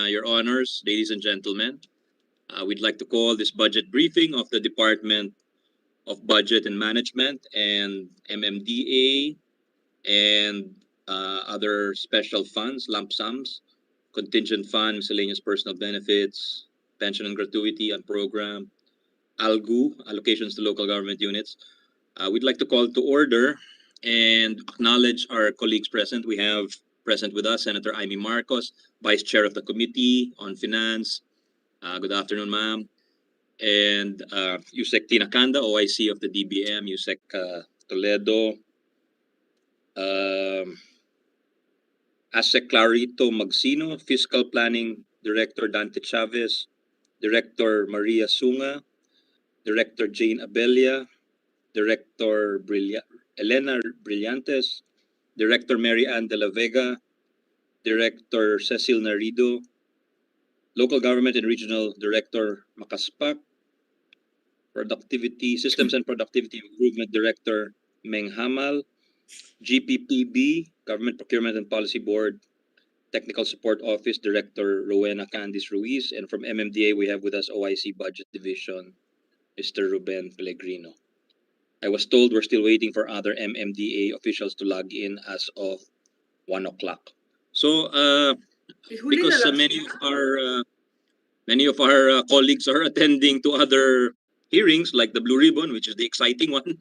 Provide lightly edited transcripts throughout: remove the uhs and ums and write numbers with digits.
Your honors, ladies and gentlemen, we'd like to call this budget briefing of the Department of Budget and Management and MMDA and other special funds, lump sums, contingent fund, miscellaneous personal benefits, pension and gratuity and program, ALGU, allocations to local government units. We'd like to call to order and acknowledge our colleagues present. We have present with us Senator Amy Marcos, Vice Chair of the Committee on Finance. Good afternoon, ma'am. And Yusek Tina Kanda, OIC of the DBM, Yusek Toledo, Asek Clarito Magsino, Fiscal Planning Director Dante Chavez, Director Maria Sunga, Director Jane Abelia, Director Elena Brillantes, Director Mary Ann de la Vega, Director Cecil Narido, Local Government and Regional Director Makaspak, Productivity Systems and Productivity Improvement Director Meng Hamal, GPPB, Government Procurement and Policy Board, Technical Support Office Director Rowena Candice Ruiz, and from MMDA we have with us OIC Budget Division, Mr. Ruben Pellegrino. I was told we're still waiting for other MMDA officials to log in as of 1 o'clock. So, because many of our colleagues are attending to other hearings like the Blue Ribbon, which is the exciting one,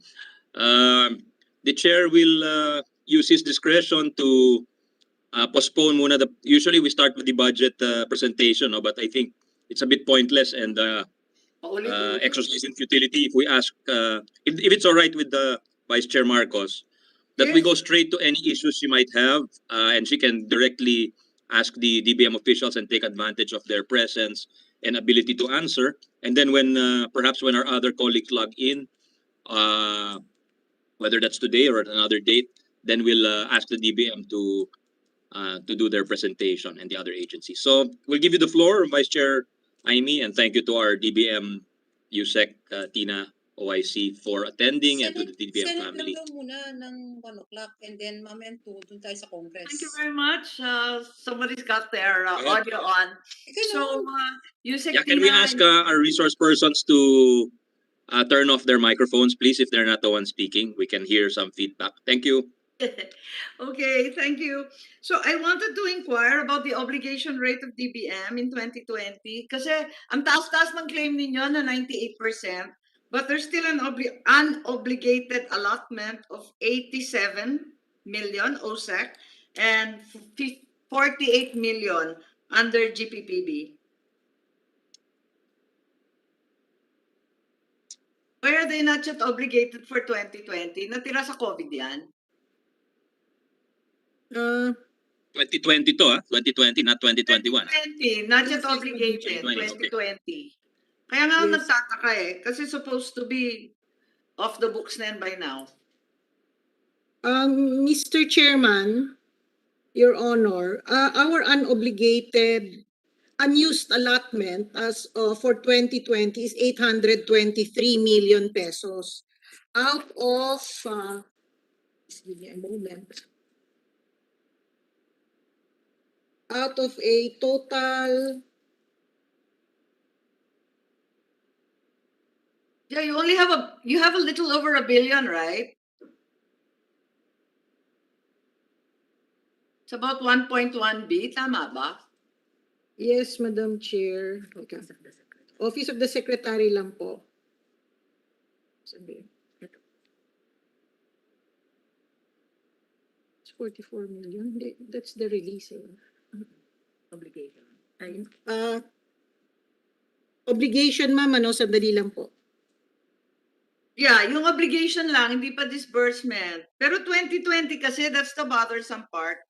the chair will use his discretion to postpone muna the. Usually we start with the budget presentation, no? But I think it's a bit pointless and exercising futility if we ask, if it's all right with the Vice Chair Marcos, that we go straight to any issues she might have, and she can directly ask the DBM officials and take advantage of their presence and ability to answer. And then when perhaps when our other colleagues log in, whether that's today or at another date, then we'll ask the DBM to do their presentation and the other agencies. So we'll give you the floor, Vice Chair Amy, and thank you to our DBM, USEC, Tina, OIC for attending, and to the DBM family. Senate lang daw muna ng 1 o'clock and then mamaya 2 dun tayo sa Congress. Thank you very much. Somebody's got their audio on. So, Yeah, can we ask our resource persons to turn off their microphones, please, if they're not the one speaking? We can hear some feedback. Thank you. Okay, thank you. So I wanted to inquire about the obligation rate of DBM in 2020 kasi ang taas-taas ng claim ninyo na 98%, but there's still an unobligated allotment of 87 million OSEC and 48 million under GPPB. Why are they not yet obligated for 2020? Natira sa COVID yan? 2020 to, 2020, not 2021. 2020, not yet obligated, 2020. Kaya nga nagtataka kasi supposed to be off the books na yan by now. Mr. Chairman, Your Honor, our unobligated unused allotment as for 2020 is 823 million pesos. Out of, just give me a moment. Out of a total. Yeah, you have a little over $1 billion, right? It's about 1.1 B, tama ba? Yes, Madam Chair. Okay. Office of the Secretary lang po. Sabi. It's 44 million. That's the release. Obligation. Obligation, ma'am, ano, sandali lang po. Yeah, yung obligation lang, hindi pa disbursement. Pero 2020 kasi, that's the bothersome part.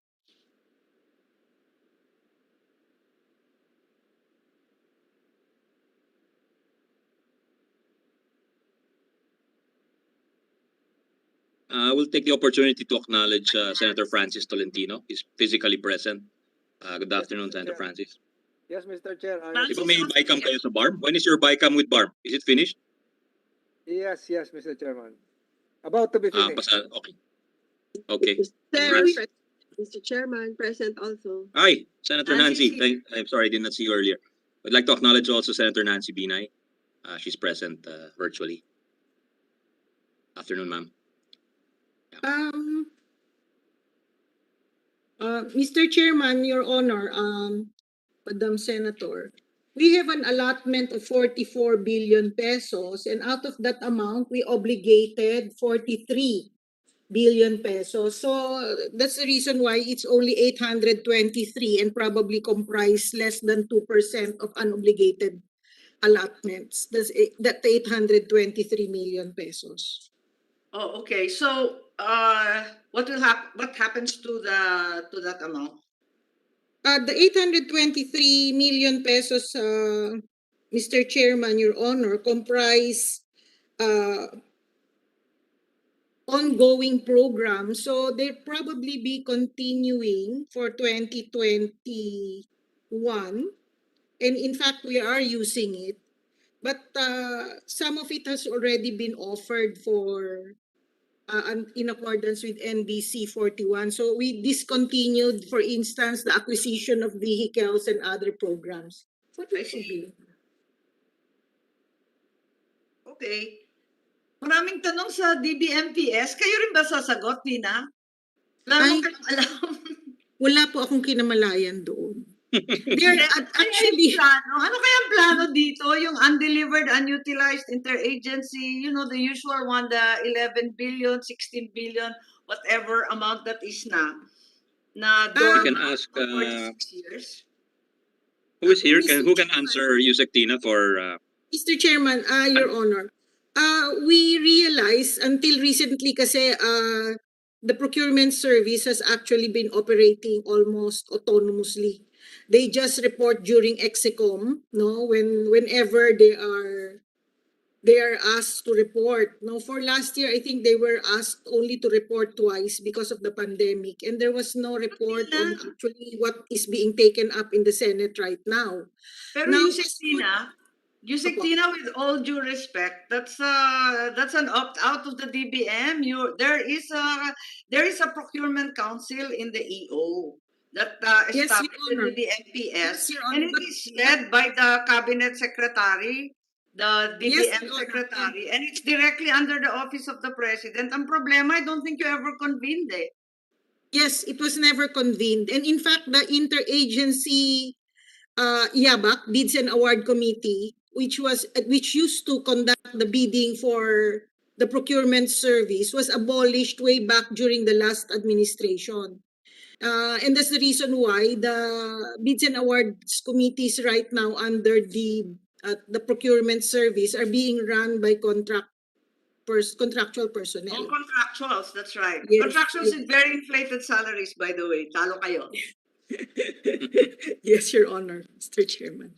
I will take the opportunity to acknowledge Senator Francis Tolentino. He's physically present. Good afternoon, Senator Francis. Yes, Mr. Chair. Di ba may BICAM kayo sa BARM? When is your BICAM with BARM? Is it finished? Yes, Mr. Chairman. About to be finished. Okay. Okay. Sir, Mr. Chairman, present also. Hi, Senator Nancy, Nancy. I'm sorry, I did not see you earlier. I'd like to acknowledge also Senator Nancy Binay. She's present virtually. Afternoon, ma'am. Um, Mr. Chairman, Your Honor, Madam Senator, we have an allotment of 44 billion pesos, and out of that amount, we obligated 43 billion pesos. So that's the reason why it's only 823 and probably comprise less than 2% of unobligated allotments. That 823 million pesos. oh, okay. So, what happens to that amount? The 823 million pesos, Mr. Chairman, Your Honor, comprise ongoing programs. So they'll probably be continuing for 2021. And in fact, we are using it. But some of it has already been offered for in accordance with NBC 41. So we discontinued, for instance, the acquisition of vehicles and other programs. I see. Okay. Maraming tanong sa DBMPS. Kayo rin ba sasagot, Tina? Wala Ay. naman kayong alam. Wala po akong kinamalayan doon. They're Actually, actually, ano kaya ang plano dito? Yung undelivered, unutilized, interagency, the usual one, the 11 billion, 16 billion, whatever amount that is na You dormant can ask for 46 years. who is here. Mr. Who can Chairman. answer Yusek Tina for Mr. Chairman, Your Honor, we realized until recently kasi the procurement service has actually been operating almost autonomously. They just report during Execom, no, whenever they are asked to report. No, for last year, I think they were asked only to report twice because of the pandemic, and there was no report on actually what is being taken up in the Senate right now. Pero Now, Yusek Opo. Tina, with all due respect, that's an opt out of the DBM. There is a procurement council in the EO that Yes, Your established Honor. the MPS, Yes, Your and Honor. it is led by the cabinet secretary, the Yes, DBM Your Honor. secretary, and it's directly under the office of the president. Ang problema, I don't think you ever convened it. Yes, it was never convened. And in fact, the interagency YABAC, Bids and Award Committee, which used to conduct the bidding for the procurement service, was abolished way back during the last administration. And that's the reason why the Bids and Awards committees right now under the procurement service are being run by contractual personnel. Oh, contractuals, that's right. Yes, Contractuals yes. with very inflated salaries, by the way. Talo kayo. Yes, Your Honor, Mr. Chairman.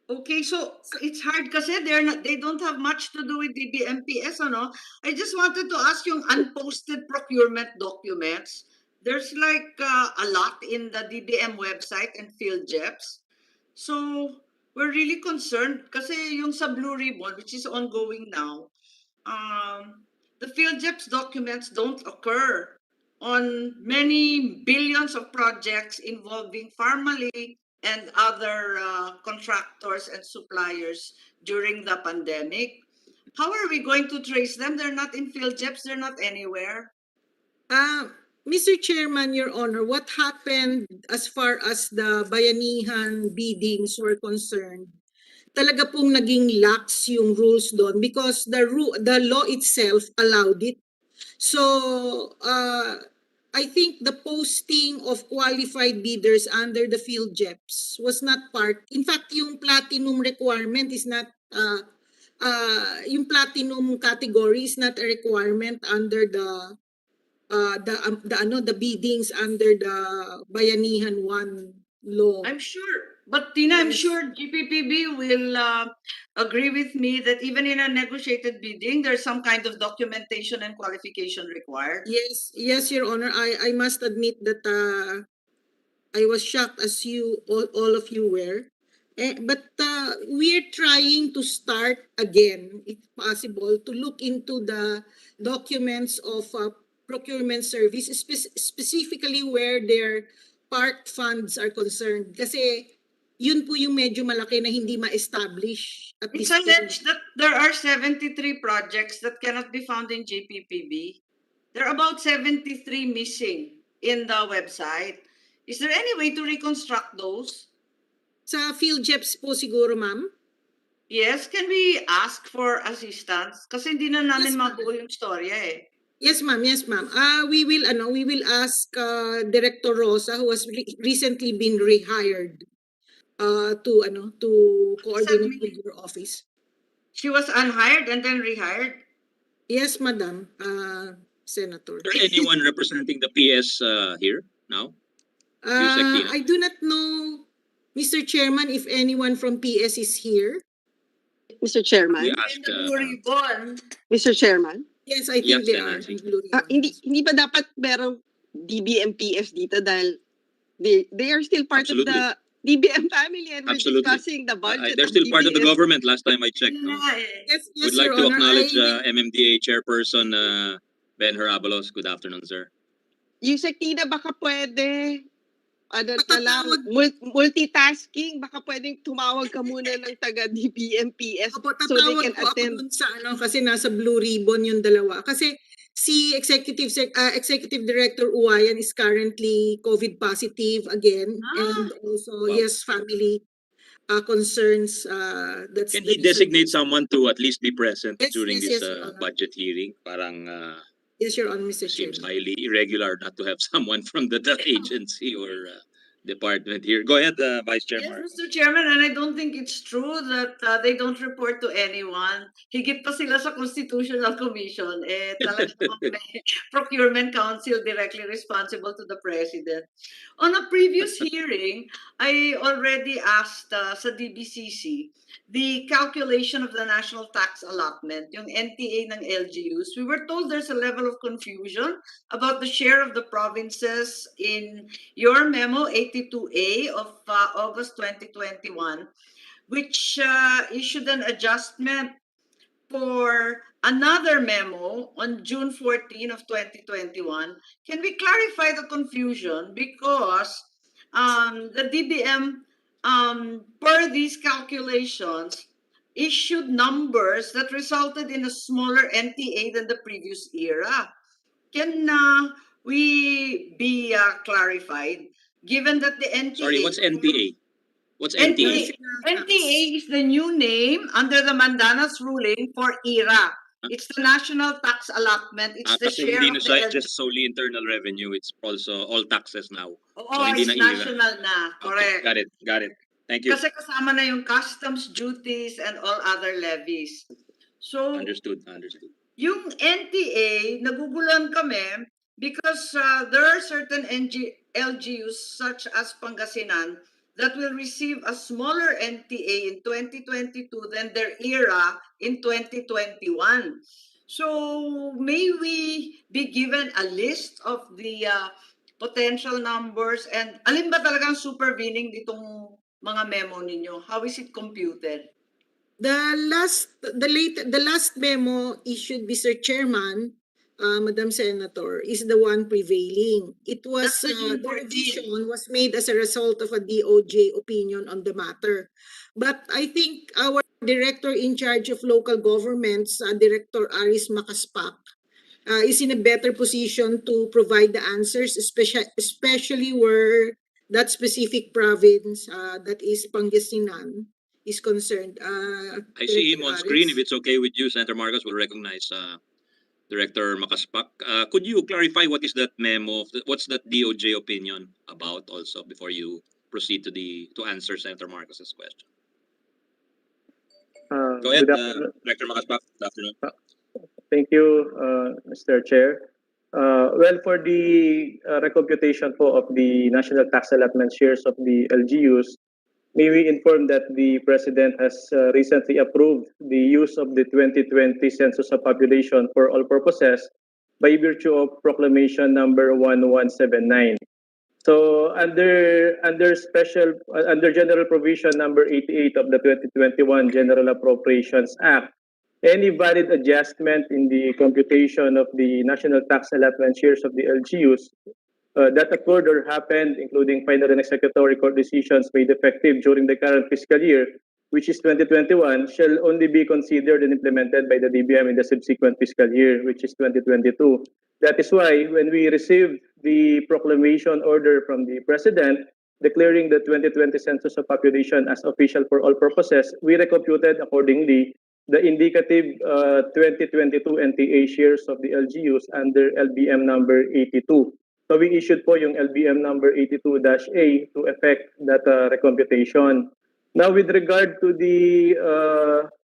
Okay, so it's hard kasi they don't have much to do with the BMPS, ano? I just wanted to ask yung unposted procurement documents. There's like a lot in the DBM website and PhilJeps. So we're really concerned kasi yung sa Blue Ribbon, which is ongoing now, the PhilJeps documents don't occur on many billions of projects involving Pharmaly and other contractors and suppliers during the pandemic. How are we going to trace them? They're not in PhilJeps, they're not anywhere. Mr. Chairman, Your Honor, what happened as far as the bayanihan biddings were concerned, talaga pong naging lax yung rules doon because the law itself allowed it. So, I think the posting of qualified bidders under the PhilJeps was not part. In fact, yung platinum requirement is not, yung platinum category is not a requirement under the biddings under the Bayanihan 1 law. I'm sure. But Tina, I'm Yes. sure GPPB will agree with me that even in a negotiated bidding, there's some kind of documentation and qualification required. Yes, Your Honor. I must admit that I was shocked as all of you were. But we're trying to start again, if possible, to look into the documents of procurement service, specifically where their park funds are concerned. Kasi yun po yung medyo malaki na hindi ma-establish at It's this point. alleged that there are 73 projects that cannot be found in GPPB. There are about 73 missing in the website. Is there any way to reconstruct those? Sa PhilJeps po siguro, ma'am? Yes, can we ask for assistance? Kasi hindi na namin Yes, ma'am. mabuo yung storya eh. Yes, ma'am. Yes, ma'am. We will ask Director Rosa, who has recently been rehired, to coordinate with your office. She was unhired and then rehired. Yes, madam, Senator. Is there anyone representing the PS here now? Yusek Tina. I do not know, Mr. Chairman, if anyone from PS is here. Mr. Chairman. We ask, And the Blue Ribbon. Mr. Chairman. Yes, I think Yes, they Senator. are. in Blue Hindi ba dapat merong DBM-PS dito dahil they are still part Absolutely. of the DBM family and we're Absolutely. discussing the budget. They're still part of the DBM. government last time I checked. Yun No? nga eh. Yes, yes, Would like Your to Honor. acknowledge I will- MMDA Chairperson Ben Herabalos. Good afternoon, sir. Yusek Tina, baka pwede, Patatawag. multitasking, baka pwedeng tumawag ka muna ng taga DBM-PS Opo, so they tatawag can po ako attend. dun sa kasi nasa Blue Ribbon yung dalawa. Kasi si Executive Director Uwayan is currently COVID positive again, and also Wow. he has family concerns. That's Can the he reason. designate someone to at least be present Yes, during yes, this yes, Your Honor. budget hearing? Parang Yes, Your Honor, Mr. seems Chairman. highly irregular not to have someone from the agency or department here. Go ahead, Vice Chair Yes, Mark. Mr. Chairman, and I don't think it's true that they don't report to anyone. Higit pa sila sa Constitutional Commission. Talagang may Procurement Council directly responsible to the President. On a previous hearing, I already asked sa DBCC the calculation of the national tax allotment, yung NTA ng LGUs. We were told there's a level of confusion about the share of the provinces in your memo 82A of August 2021, which issued an adjustment for another memo on June 14 of 2021. Can we clarify the confusion? Because the DBM, per these calculations, issued numbers that resulted in a smaller NTA than the previous era. Can we be clarified, given that the NTA... Sorry, what's NTA? What's NTA? NTA? NTA is the new name under the Mandanas ruling for ERA. It's the national tax allotment. It's the Kasi share hindi of na the... just solely internal revenue. It's also all taxes now. Oh, hindi it's na ERA. national na. Okay, Correct. got it. Thank you. Kasi kasama na yung customs duties and all other levies. So, Understood. yung NTA, naguguluhan kami because there are certain LGUs such as Pangasinan that will receive a smaller NTA in 2022 than their ERA in 2021. So may we be given a list of the potential numbers and alin ba talagang supervening ditong mga memo ninyo? How is it computed? The last memo issued, Mr. Chairman, Madam Senator, is the one prevailing. It was That's the June the 14. revision was made as a result of a DOJ opinion on the matter. But I think our director in charge of local governments, Director Aris Makaspak, is in a better position to provide the answers, especially where that specific province, that is Pangasinan, is concerned. I see him on screen. If it's okay with you, Senator Marcos, will recognize Director Makaspak. Could you clarify what is that memo? What's that DOJ opinion about also before you proceed to answer Senator Marcos's question? Go ahead, Good afternoon. Director Makaspak. Good afternoon. Thank you, Mr. Chair. Well, for the recomputation po of the national tax allotment shares of the LGUs, may we inform that the President has recently approved the use of the 2020 Census of Population for all purposes by virtue of Proclamation number 1179. So under General Provision number 88 of the 2021 General Appropriations Act, any valid adjustment in the computation of the national tax allotment shares of the LGUs that occurred or happened, including final and executory court decisions made effective during the current fiscal year, which is 2021, shall only be considered and implemented by the DBM in the subsequent fiscal year, which is 2022. That is why when we received the proclamation order from the President declaring the 2020 census of population as official for all purposes, we recomputed accordingly the indicative 2022 NTA shares of the LGUs under LBM number 82. So we issued po yung LBM number 82-A to effect that recomputation. Now with regard to the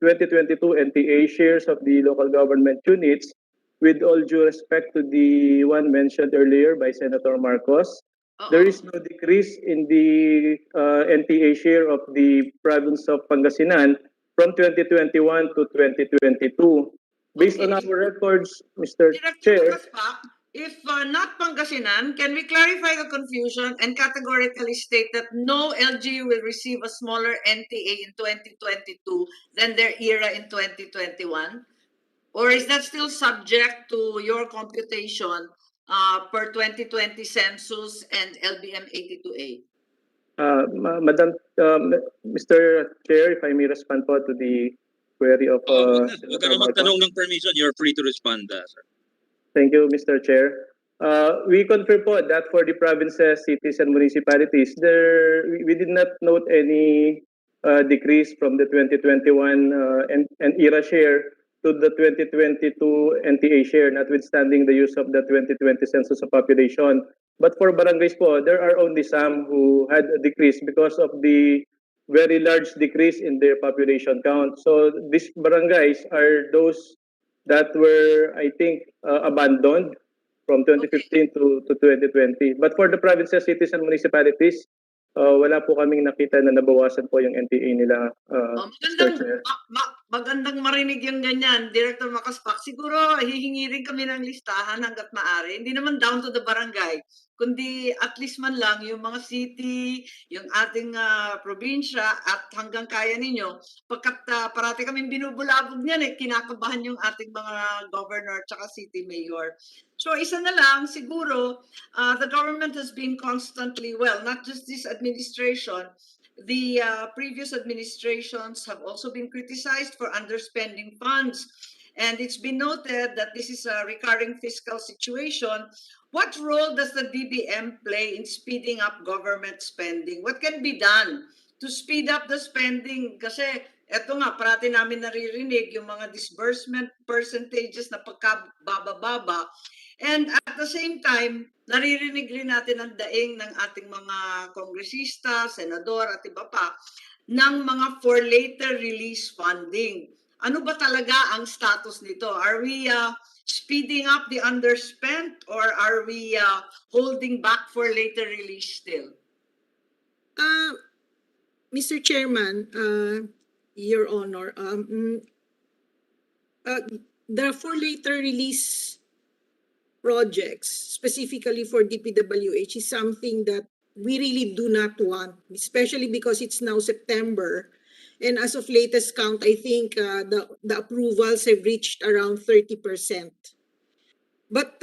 2022 NTA shares of the local government units, with all due respect to the one mentioned earlier by Senator Marcos, there is no decrease in the NTA share of the province of Pangasinan from 2021 to 2022. Based on our records, Mr. Director Chair, Makaspak, if not Pangasinan, can we clarify the confusion and categorically state that no LGU will receive a smaller NTA in 2022 than their era in 2021? Or is that still subject to your computation per 2020 census and LBM 82A? Madam, Mr. Chair, if I may respond po to the query of Huwag ka Senator na Marcos. magtanong ng permission. You're free to respond, sir. Thank you, Mr. Chair. We confirm po that for the provinces, cities, and municipalities, we did not note any decrease from the 2021 and ERA share to the 2022 NTA share, notwithstanding the use of the 2020 census of population. But for barangays po, there are only some who had a decrease because of the very large decrease in their population count. So these barangays are those that were, I think, abandoned from 2015 to 2020. But for the provinces, cities, and municipalities, wala po kaming nakita na nabawasan po yung NTA nila, Mr. Chair. Magandang marinig yung ganyan, Director Makaspak. Siguro hihingi rin kami ng listahan hanggat maaari. Hindi naman down to the barangay, kundi at least man lang yung mga city, yung ating probinsya at hanggang kaya ninyo. Pagkat parati kaming binubulabog niyan kinakabahan yung ating mga governor at city mayor. So isa na lang, siguro, the government has been constantly, well, not just this administration, the previous administrations have also been criticized for underspending funds. And it's been noted that this is a recurring fiscal situation. What role does the DBM play in speeding up government spending? What can be done to speed up the spending? Kasi eto nga, parati namin naririnig yung mga disbursement percentages na pagkababa-baba. And at the same time, naririnig rin natin ang daing ng ating mga kongresista, senador at iba pa ng mga for later release funding. Ano ba talaga ang status nito? Are we speeding up the underspent or are we holding back for later release still? Mr. Chairman, Your Honor, the for later release projects, specifically for DPWH, is something that we really do not want, especially because it's now September. And as of latest count, I think the approvals have reached around 30%. But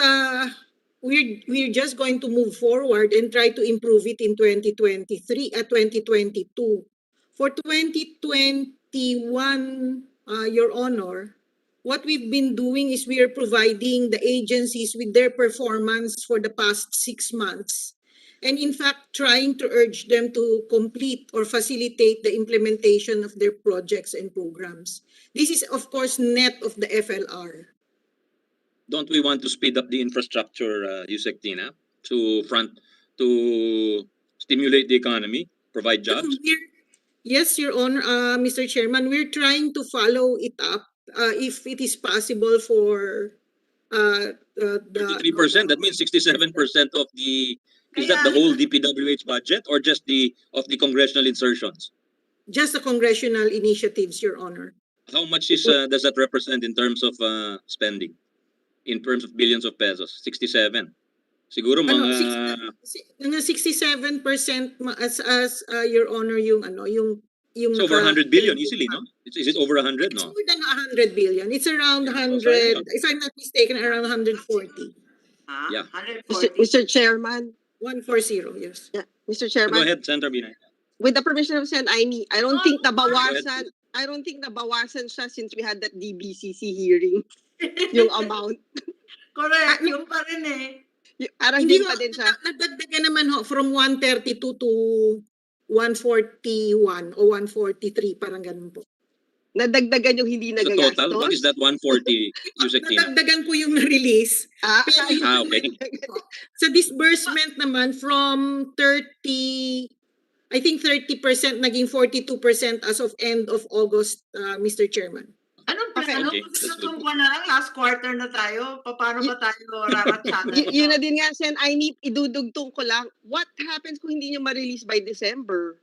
we're just going to move forward and try to improve it in 2023 at 2022. For 2021, Your Honor, what we've been doing is we are providing the agencies with their performance for the past 6 months. And in fact, trying to urge them to complete or facilitate the implementation of their projects and programs. This is, of course, net of the FLR. Don't we want to speed up the infrastructure, Yusek Tina, to stimulate the economy, provide jobs? Yes, Your Honor, Mr. Chairman, we're trying to follow it up. If it is possible for 33%, that means 67% of the, is that the whole DPWH budget or just of the congressional insertions? Just the congressional initiatives, Your Honor. How much does that represent in terms of spending? In terms of billions of pesos? 67. Siguro mga 67% as Your Honor yung yung It's over 100 billion naka- easily, no? Is it over 100? It's No. more than 100 billion. It's around Yeah, 100, so if I'm not mistaken, around 140. Ha? Yeah. 140. Mr. Chairman, 140, yes. yeah, Mr. Go Chairman, ahead, Senator Binay. with the permission of Sen Aimee, I don't No, think go ahead. nabawasan. I don't think nabawasan siya since we had that DBCC hearing, yung amount. Correct, yung pa rin eh. Parang Hindi din ho, pa din siya. nadagdagan naman ho from 132 to 141 o 143, parang ganun po. Nadagdagan yung hindi The nagagastos. total, what is that 140, Yusek Tina? Nadagdagan po yung na-release. Ah, Pero yung okay. sa disbursement naman from 30, I think 30% naging 42% as of end of August, Mr. Chairman. Anong Okay. ano? Okay, that's good. Sa na lang, last quarter na tayo. Paano ba tayo raratsyanan? Yun na din nga, Sen Aimee, idudugtong ko lang. What happens kung hindi nyo ma-release by December?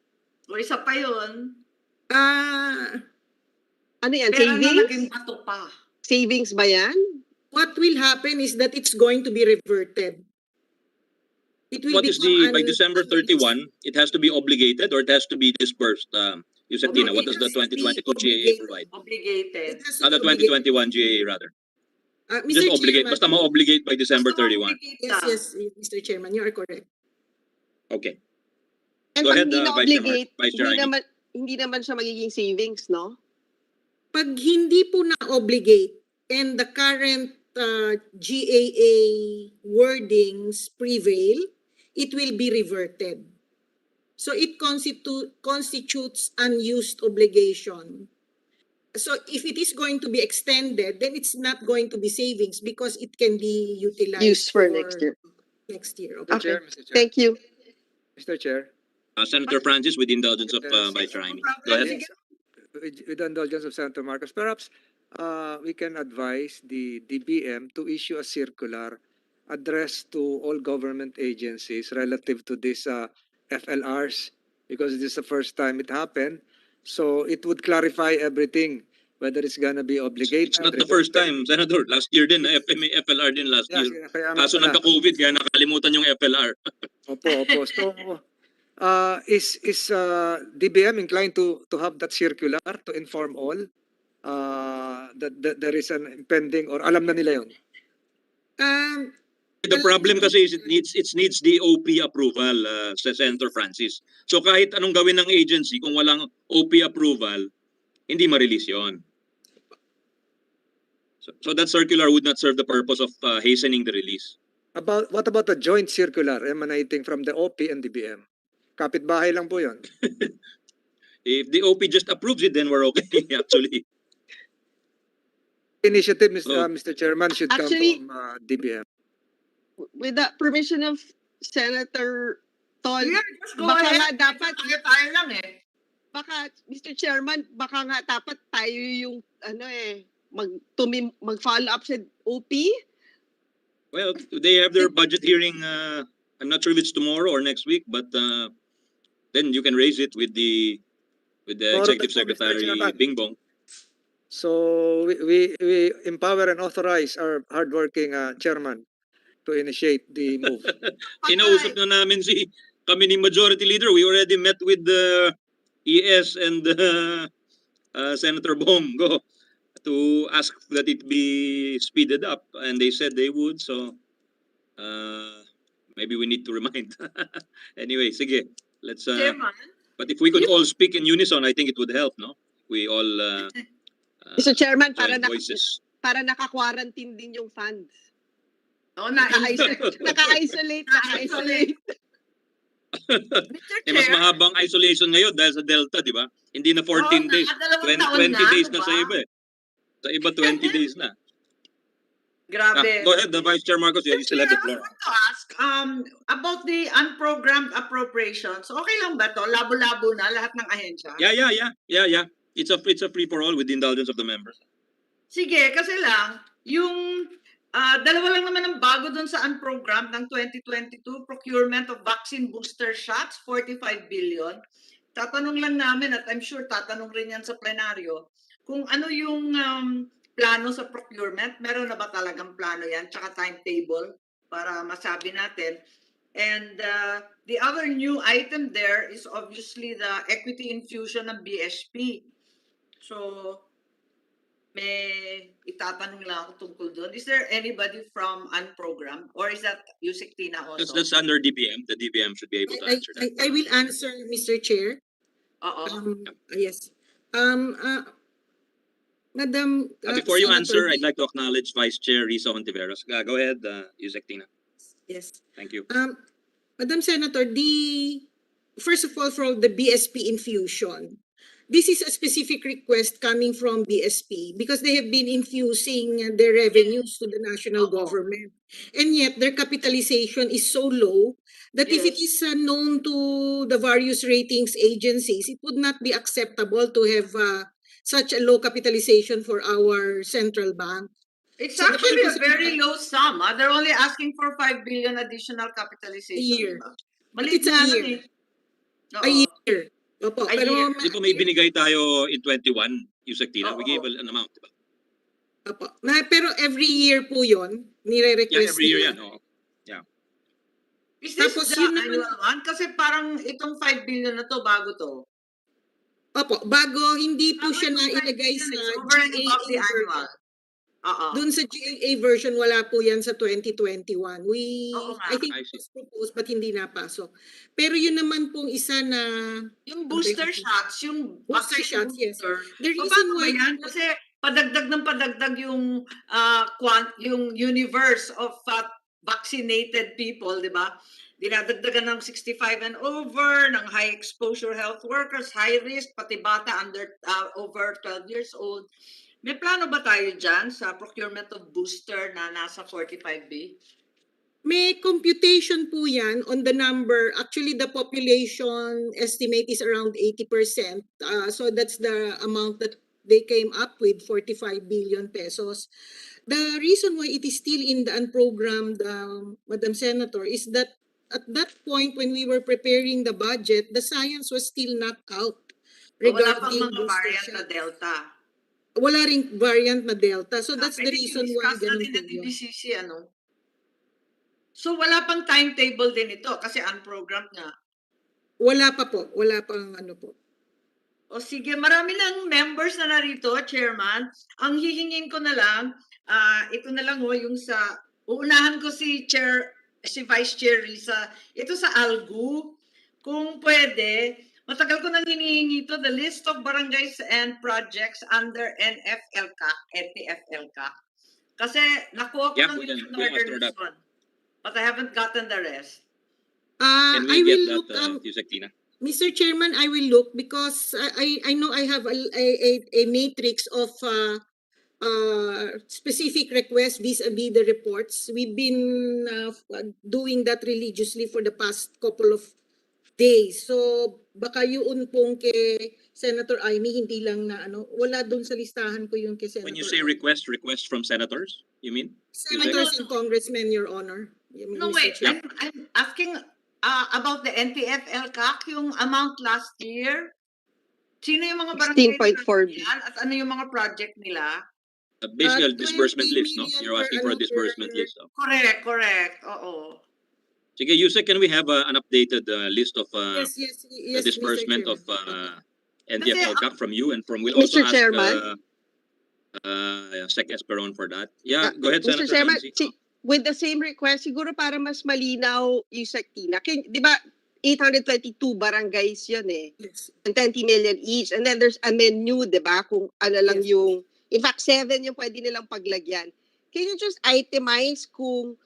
O isa pa yun. Ano yan, Pera na savings? naging bato pa. Savings ba yan? What will happen is that it's going to be reverted. It will What is become by December 31, it has to be obligated or it has to be disbursed? Yusek Tina, what does the 2022 GAA provide? Obligated. It has to The be obligated. 2021 GAA rather. Mr. Just obligate, Chairman, basta ma-obligate by December Basta 31. obligate yes, ka. yes, Mr. Chairman, you are correct. Okay. And Go pag ahead, hindi Vice Chair na-obligate, Vice Chair Aimee. hindi naman siya magiging savings, no? Pag hindi po na-obligate and the current GAA wordings prevail, it will be reverted. So it constitutes unused obligation. So if it is going to be extended, then it's not going to be savings because it can be utilized Used for next year. Next year. Okay. Mr. Chair. Thank you. Mr. Chair. Senator Francis, with the indulgence of Yes. Vice Chair Aimee. Go ahead. Yes, with the indulgence of Senator Marcos, perhaps we can advise the DBM to issue a circular addressed to all government agencies relative to this FLRs, because this is the first time it happened. So it would clarify everything, whether it's gonna be obligated. It's not the first time, Senator. Last year din, FMA, FLR din last Yes, year. kaya nga Kaso pala. nagka-COVID, kaya nakalimutan yung FLR. Opo. So, is DBM inclined to have that circular to inform all that there is an impending, or alam na nila yun? The problem kasi is it needs the OP approval, sa Senator Francis. So kahit anong gawin ng agency, kung walang OP approval, hindi ma-release yun. So that circular would not serve the purpose of hastening the release. What about the joint circular emanating from the OP and DBM? Kapitbahay lang po yun. If the OP just approves it, then we're okay, actually. Initiative, Oh. Mr. Chairman, should Actually- come from DBM. With the permission of Senator Tol, Yeah, just go baka ahead. nga dapat, Tayo lang eh. baka, Mr. Chairman, baka nga dapat tayo yung, mag-follow up sa OP? Well, they have their budget hearing, I'm not sure if it's tomorrow or next week, but then you can raise it with the Tomorrow Executive na po, Mr. Secretary Chairman. Bingbong. So we empower and authorize our hardworking chairman to initiate the move. Inausap na namin kami ni Majority Leader. We already met with the ES and Senator Bongo to ask that it be speeded up, and they said they would. So maybe we need to remind. Anyway, sige. Let's. Chairman, But if we could all speak in unison, I think it would help, no? We all. Mr. Chairman, join voices. para naka-quarantine din yung funds. na-isolate. Naka-isolate. Mr. Eh, mas Chair, mahabang isolation ngayon dahil sa Delta, di ba? Hindi na 14 days. 20 days na sa iba eh. Sa iba 20 days na. Grabe. Go ahead, the Vice Chair Marcos. You still have the I floor. want to ask about the unprogrammed appropriations. Okay lang ba to? Labo-labo na lahat ng ahensya? Yeah. It's a free for all with the indulgence of the members. Sige, kasi lang, yung dalawa lang naman ang bago dun sa unprogrammed ng 2022, procurement of vaccine booster shots, 45 billion. Tatanong lang namin, at I'm sure tatanong rin yan sa plenaryo, kung ano yung plano sa procurement. Meron na ba talagang plano yan? Tsaka timetable para masabi natin. And the other new item there is obviously the equity infusion ng BSP. So, may itatanong lang ako tungkol doon. Is there anybody from unprogrammed or is that Yusek Tina also? That's under DBM. The DBM should be able to answer that. I will answer, Mr. Chair. Oo. Yes. Madam. Before you Senator, answer, I'd like to acknowledge Vice Chair Risa Hontiveros. Go ahead, Yusek Tina. Yes. Thank you. Madam Senator, first of all, for the BSP infusion, this is a specific request coming from BSP because they have been infusing their revenues to the national government. And yet their capitalization is so low that if it is known to the various ratings agencies, it would not be acceptable to have such a low capitalization for our central bank. It's So the actually a purpose of very that- low sum. They're only asking for 5 billion additional capitalization. A year. Diba? But Maliit it's a na lang year. eh. Oo. A year. Opo, A pero year. Di ba may binigay tayo in 21, Yusek Tina? We Oo. gave an amount, di ba? Opo. Pero every year po yun, Yeah, nire-request every year nila. yan. Oh. Is this Tapos the yun naman- annual one? Kasi parang itong 5 billion na to, bago to. Opo, bago hindi po Bago siya yung 5 nailagay billion, sa it's over and above the GAA version. annual. Oo. Doon sa GAA version, wala po yan sa 2021. Oo nga. I think I it see. was proposed but hindi napasok. Pero yun naman pong isa na Yung booster shots, yung Booster vaccine shots, yes. booster. The reason Paano ba why yan? Kasi padagdag ng padagdag yung yung universe of vaccinated people, di ba? Dinadagdagan ng 65 and over, ng high exposure health workers, high risk, pati bata under over 12 years old. May plano ba tayo dyan sa procurement of booster na nasa 45B? may computation po yan on the number. Actually, the population estimate is around 80%. So that's the amount that they came up with, 45 billion pesos. The reason why it is still in the unprogrammed, Madam Senator, is that at that point when we were preparing the budget, the science was still not out Wala pang regarding mga booster variant na shots. Delta. Wala ring variant na Delta. So that's the Pwede reason i-discuss why ganun natin po ng yun. DBCC, ano? So wala pang timetable din ito kasi unprogrammed nga. Wala pa po. Wala pang ano po. O sige, marami ng members na narito, Chairman. Ang hihingin ko na lang, ito na lang yung uunahan ko si Vice Chair Risa, ito sa ALGU, kung pwede, matagal ko nang hinihingi ito, the list of barangays and projects under NTF-LCAC. Kasi nakuha ko Yeah, lang we can yung ask Northern for that. Luzon, but I haven't gotten the rest. Can I we get will look, that, Yusek Tina? Mr. Chairman, I will look because I know I have a matrix of specific requests vis-a-vis the reports. We've been doing that religiously for the past couple of days. So baka yun pong kay Senator Amy, hindi lang na wala doon sa listahan ko yung kay Senator When you say Amy. request from senators, you mean? Senators and congressmen, Your Honor. No, Mr. wait. Chair. I'm asking about the NTF-LCAC, yung amount last year. Sino yung mga barangay 16.4 yan at ano yung mga project nila? Basically, a disbursement 20 list, no? million You're asking for a disbursement list. No? Correct. Oo. Sige, Yusek, can we have an updated list of Yes, the disbursement Mr. of Chairman. NTF-LCAC from you? And we'll also Mr. ask Chairman? Sec Esperon for that. Yeah, go ahead, Mr. Senator Chairman, Nancy. with the same request, siguro para mas malinaw yung Tina. Di ba, 822 barangays yun eh. Yes. And 20 million each. And then there's a menu, di ba? Kung ano lang Yes. yung, in fact, 7 yung pwede nilang paglagyan. Can you just itemize kung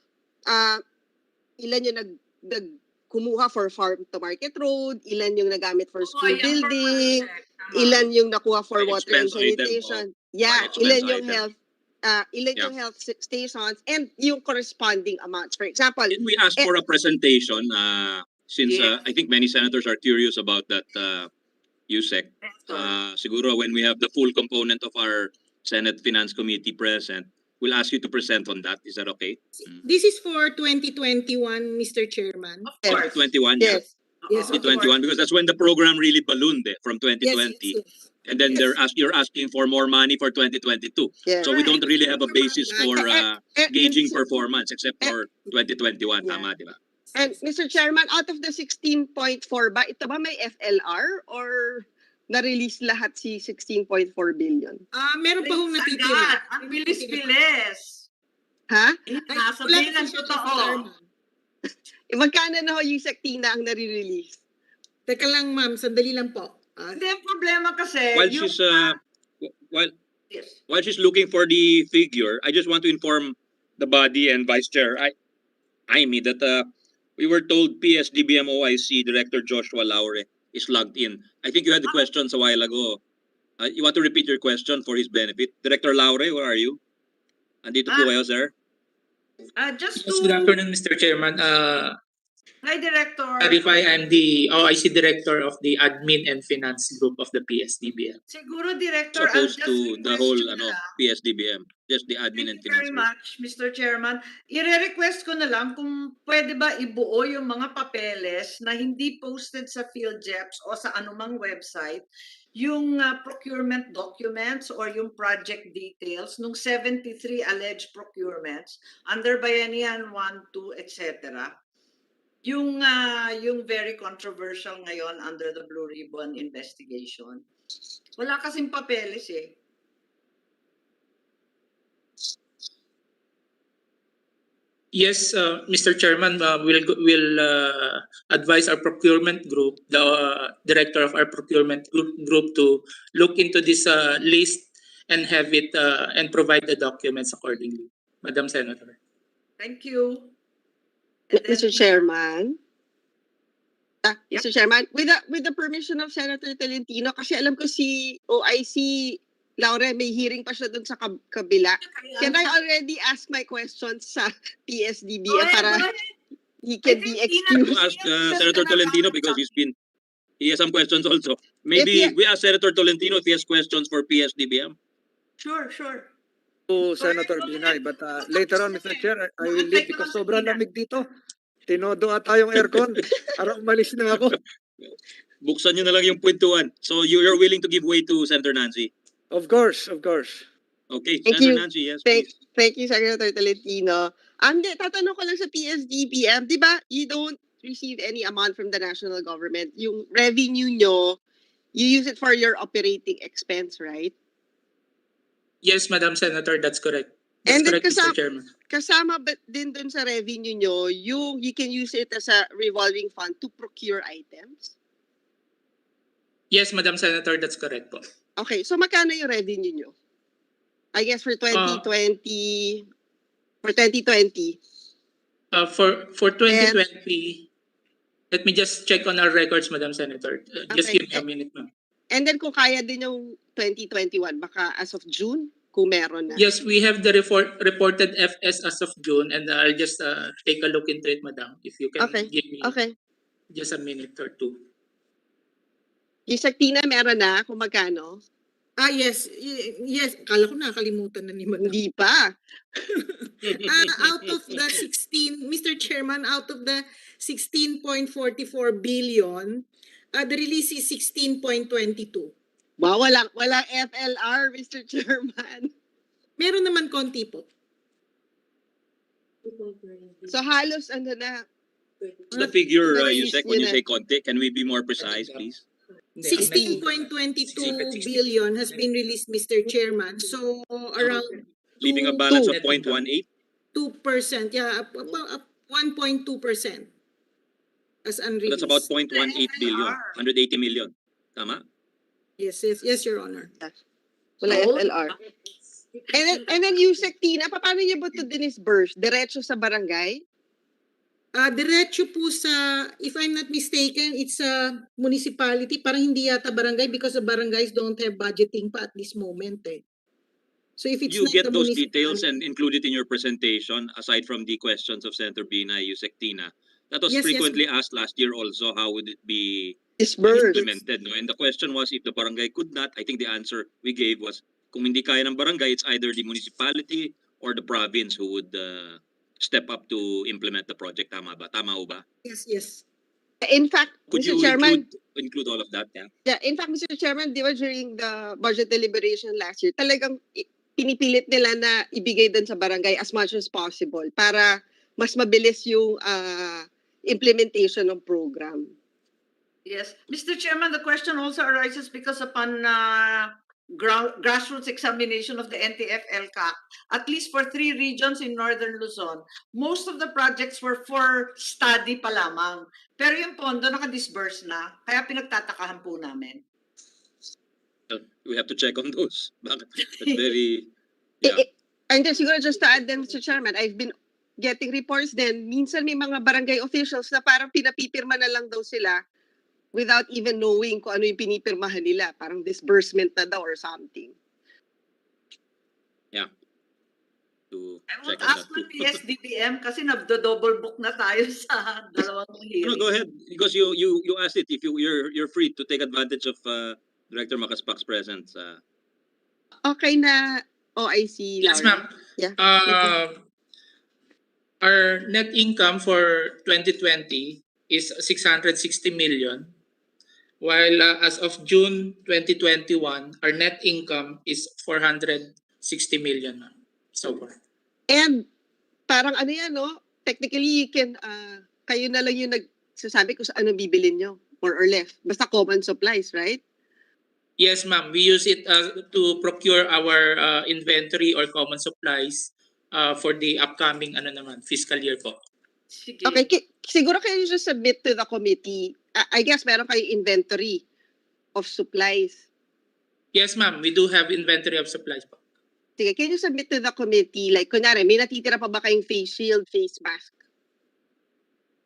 ilan yung kumuha for farm to market road, ilan yung nagamit for school building, ilan yung nakuha for By water and expense item, sanitation. by Yeah, expense ilan yung item. health yung health stations and yung corresponding amounts. For example, Can we ask for a presentation since Yeah. I think many senators are curious about that, Yusek. Siguro when we have the full component of our Senate Finance Committee present, we'll ask you to present on that. Is that okay? This is for 2021, Mr. Chairman. Of course. 2021, yeah. yes. Yes, of 2021, because that's when the program really ballooned from Yes, 2020. yes. And then you're asking for more money for 2022. Yeah. So we don't really have a basis for gauging and- performance except for 2021. Yeah. Tama, di ba? And Mr. Chairman, out of the 16.4 ba, ito ba may FLR or na-release lahat si 16.4 billion? Meron pa hong natitira. Agad. Ang bilis-bilis. Ha? Sabihin ng totoo. Magkano na ho yung Tina ang nare-release? Teka lang ma'am, sandali lang po. Hindi, ang problema kasi, While yung... she's Yes. while she's looking for the figure, I just want to inform the body and Vice Chair, that we were told PSDBM OIC Director Joshua Laure is logged in. I think you had the questions a while ago. You want to repeat your question for his benefit? Director Laure, where are you? Andito po kayo, sir. Just Yes, to... good afternoon, Mr. Chairman. Hi, Director. Clarify, I'm the OIC Director of the Admin and Finance Group of the PSDBM. Siguro, Director, As I'll opposed just to the whole request you na lang. PSDBM, just the admin and Thank you very finance. much, Mr. Chairman. I-request ko na lang kung pwede ba ibuo yung mga papeles na hindi posted sa PhilJeps o sa anumang website, yung procurement documents or yung project details nung 73 alleged procurements under Bayanihan 1, 2, etc. Yung very controversial ngayon under the Blue Ribbon investigation. Wala kasing papeles eh. Yes, Mr. Chairman, we'll advise our procurement group, the director of our procurement group to look into this list and have it and provide the documents accordingly, Madam Senator. Thank you. And then- Mr. Chairman? Mr. Chairman, with the permission of Senator Tolentino, kasi alam ko si OIC Laure, may hearing pa siya dun sa kabila. Can I already ask my questions sa PSDBM para he can be excused? To ask Senator Tolentino because he has some questions also. Maybe we ask Senator Tolentino if he has questions for PSDBM. Sure. To Senator Binay, but later on, Mr. Chair, I will leave because sobrang lamig dito. Tinodo ata yung aircon. Parang umalis na ako. Buksan nyo na lang yung kwentuhan. So you're willing to give way to Senator Nancy? Of course. Okay, Thank Senator you. Nancy, yes, please. Thank you, Senator Tolentino. Tatanong ko lang sa PSDBM, di ba you don't receive any amount from the national government? Yung revenue nyo, you use it for your operating expense, right? Yes, Madam Senator, that's correct. And then Mr. Chairman. kasama ba din dun sa revenue nyo, you can use it as a revolving fund to procure items? Yes, Madam Senator, that's correct po. Okay, so magkano yung revenue nyo? I guess for 2020, For 2020, let me just check on our records, Madam Senator. Just Okay. give me a minute, ma'am. and then kung kaya din yung 2021, baka as of June, kung meron na. Yes, we have the reported FS as of June, and I'll just take a look into it, Madam. If you can Okay. give me Okay. just a minute or two. Yung sa Tina, meron na kung magkano? Yes. Yes, kala ko nakalimutan na ni Madam. Hindi pa. Out of the 16, Mr. Chairman, out of the 16.44 billion, the release is 16.22. Wow, walang FLR, Mr. Chairman. Meron naman konti po. So halos ano na, The figure, Nice, Yusek, when you yun na. say konti, can we be more precise, please? 16.22 billion has been released, Mr. Chairman. So around Leaving a balance of Two. 0.18? 2%, yeah, 1.2% as unreleased. That's about 0.18 billion, 180 million. Tama? Yes, Your Honor. wala FLR. And then yung sa Tina, paano niyo ba ito dinisburse? Diretso sa barangay? Diretso po sa, if I'm not mistaken, it's a municipality. Parang hindi yata barangay because the barangays don't have budgeting pa at this moment eh. So if it's You not get the those details and municipality- include it in your presentation, aside from the questions of Senator Bina, Yusek Tina. That was Yes, frequently asked last year also, how would it be Disburse. implemented? No? And the question was, if the barangay could not, I think the answer we gave was, kung hindi kaya ng barangay, it's either the municipality or the province who would step up to implement the project. Tama ba? Tama ho ba? Yes. In fact, Could Mr. you Chairman, include all of that? Yeah. yeah, in fact, Mr. Chairman, di ba during the budget deliberation last year, talagang pinipilit nila na ibigay din sa barangay as much as possible para mas mabilis yung implementation ng program. Yes. Mr. Chairman, the question also arises because upon grassroots examination of the NTF-LCAC, at least for 3 regions in Northern Luzon, most of the projects were for study pa lamang. Pero yung pondo naka-disburse na, kaya pinagtatakahan po namin. We have to check on those. Bakit? That's very, yeah. And then siguro just to add then, Mr. Chairman, I've been getting reports din, minsan may mga barangay officials na parang pinapipirma na lang daw sila without even knowing kung ano yung pinipirmahan nila. Parang disbursement na daw or something. Yeah. To I check won't on ask that my too. PSDBM kasi nagdo-double book na tayo sa dalawang hearing. No, go ahead because you asked it. If you're free to take advantage of Director Makaspak's presence. Okay na. Oh, I see. Yes, Laura. ma'am. Yeah. Our net income for 2020 is 660 million, while as of June 2021, our net income is 460 million, ma'am, so far. And parang ano yan, no? Technically, you can, kayo na lang yung nagsasabi kung saan bibilin nyo, more or less. Basta common supplies, right? Yes, ma'am. We use it to procure our inventory or common supplies for the upcoming fiscal year po. Sige. Okay, siguro kayo just submit to the committee. I guess meron kayo inventory of supplies. Yes, ma'am. We do have inventory of supplies po. Sige, can you submit to the committee? Like, kunyari, may natitira pa ba kayong face shield, face mask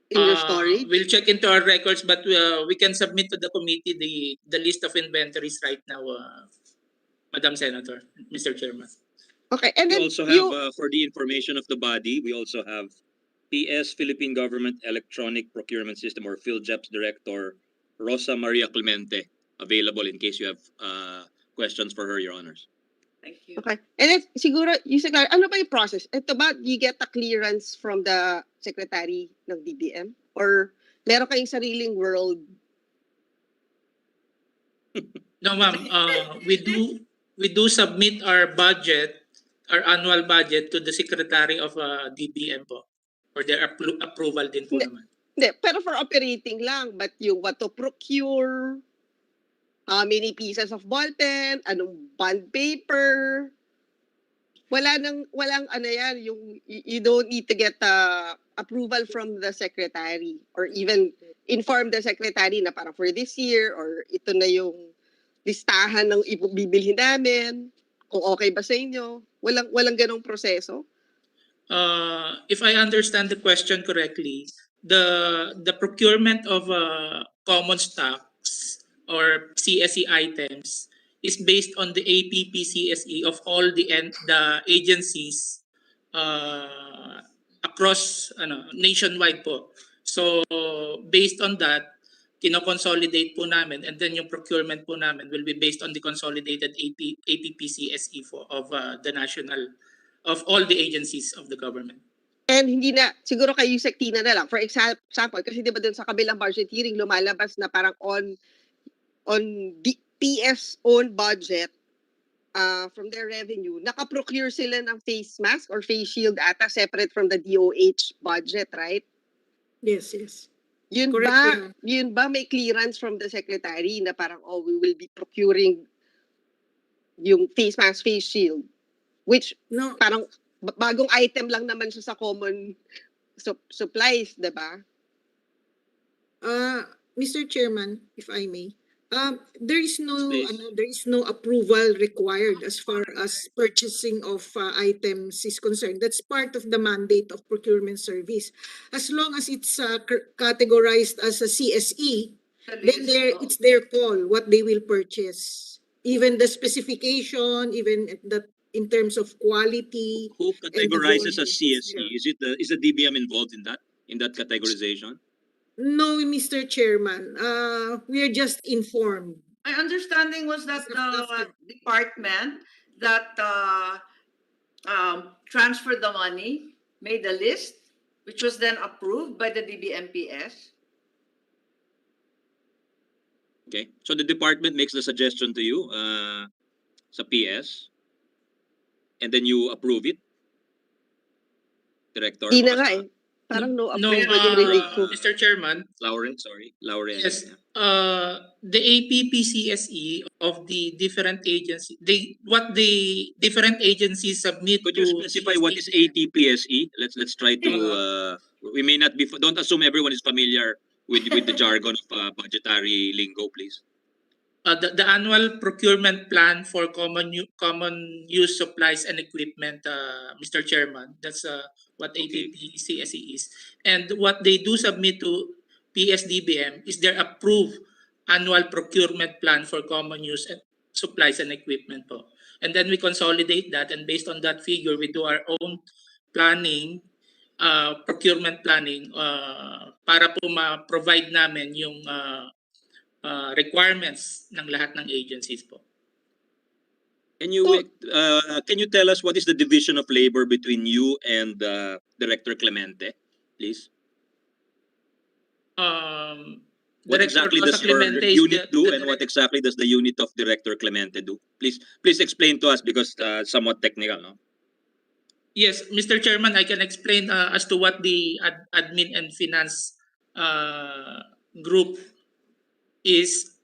in your storage? We'll check into our records, but we can submit to the committee the list of inventories right now, Madam Senator, Mr. Chairman. Okay, and We then also have, for the information of the body, we also have PS Philippine Government Electronic Procurement System or PhilJEPS Director Rosa Maria Clemente available in case you have questions for her, Your Honors. Thank you. Okay. And then, siguro, yung secretary, ano ba yung process? Ito ba, you get a clearance from the secretary ng DBM? Or meron kayong sariling world? No, ma'am. We do submit our budget, our annual budget to the Secretary of DBM po for their approval din po naman. Hindi, pero for operating lang. But yung what to procure, how many pieces of ballpen, anong bond paper, walang ano yan, yung you don't need to get approval from the secretary or even inform the secretary na parang for this year or ito na yung listahan ng bibilhin namin, kung okay ba sa inyo. Walang ganong proseso. If I understand the question correctly, the procurement of common stocks or CSE items is based on the APP CSE of all the agencies across nationwide po. So based on that, kino-consolidate po namin, and then yung procurement po namin will be based on the consolidated APP CSE of the national, of all the agencies of the government. And hindi na, siguro kayo yung sektina na lang. For example, kasi di ba dun sa kabilang budget hearing, lumalabas na parang on PS own budget from their revenue, nakaprocure sila ng face mask or face shield ata separate from the DOH budget, right? Yes, yes. Yun Correct, ba may clearance from the secretary na parang, we will be procuring yung face mask, face shield, which No, parang bagong item lang naman siya sa common supplies, diba? Mr. Chairman, if I may, there is Please. no approval required as far as purchasing of items is concerned. That's part of the mandate of procurement service. As long as it's categorized as a CSE, then it's their call what they will purchase. Even the specification, even in terms of quality. Who categorizes as CSE? Yeah. Is the DBM involved in that categorization? No, Mr. Chairman. We are just informed. My understanding was that the department that transferred the money made a list, which was then approved by the DBMPS. Okay, so the department makes the suggestion to you sa PS, and then you approve it, Director? Di na nga eh. Parang no No, approval yung rinig ko. Mr. Chairman, Lauren, sorry. Lauren. yes, Yeah. the APPCSE of the different agencies, what the different agencies submit Could you to specify what is PSDBM. ATPSE? Let's try to we may not be don't assume everyone is familiar with the jargon of budgetary lingo, please. The annual procurement plan for common use supplies and equipment, Mr. Chairman. That's what Okay. APPCSE is. And what they do submit to PSDBM is their approved annual procurement plan for common use and supplies and equipment po. And then we consolidate that, and based on that figure, we do our own planning, procurement planning, para po ma-provide namin yung requirements ng lahat ng agencies po. Can you tell us what is the division of labor between you and Director Clemente, please? What Director exactly Rosa does your Clemente is unit do, the and what exactly does the unit of Director Clemente do? Please explain to us, because somewhat technical, no? Yes, Mr. Chairman, I can explain as to what the admin and finance group is.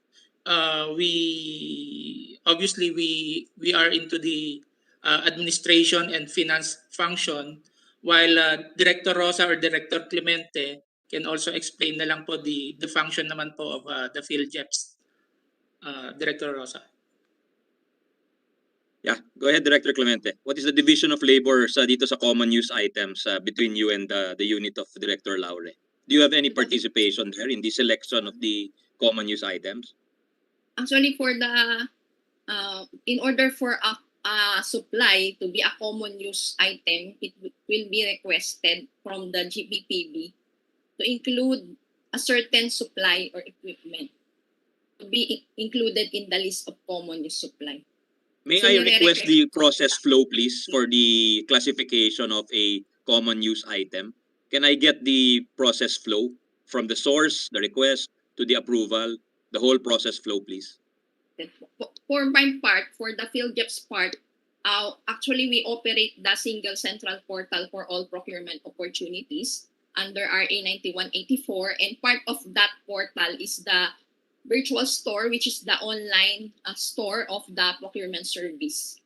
We obviously we are into the administration and finance function, while Director Rosa or Director Clemente can also explain na lang po the function naman po of the PhilJeps. Director Rosa. Yeah, go ahead, Director Clemente. What is the division of labor dito sa common use items between you and the unit of Director Laure? Do you have any participation there in the selection of the common use items? Actually, for the in order for a supply to be a common use item, it will be requested from the GPPB to include a certain supply or equipment to be included in the list of common use supply. May So I nire-request request the po process nila. flow, please, for the classification of a common use item? Can I get the process flow from the source, the request, to the approval, the whole process flow, please? For my part, for the PhilJeps part, actually we operate the single central portal for all procurement opportunities under RA 9184, and part of that portal is the virtual store, which is the online store of the procurement service.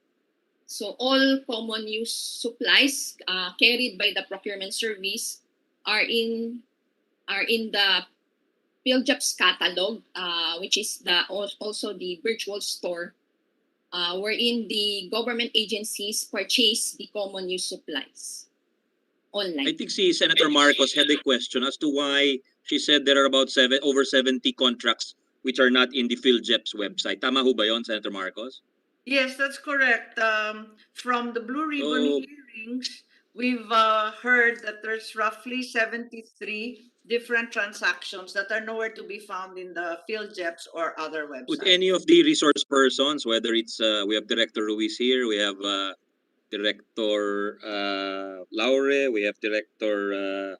So all common use supplies carried by the procurement service are in the PhilJeps catalog, which is also the virtual store, wherein the government agencies purchase the common use supplies online. I think Senator Marcos had a question as to why she said there are about over 70 contracts which are not in the PhilJeps website. Tama ho ba yon, Senator Marcos? Yes, that's correct. From the Blue Ribbon So- hearings, we've heard that there's roughly 73 different transactions that are nowhere to be found in the PhilJeps or other Would websites. any of the resource persons, whether it's we have Director Ruiz here, we have Director Laure, we have Director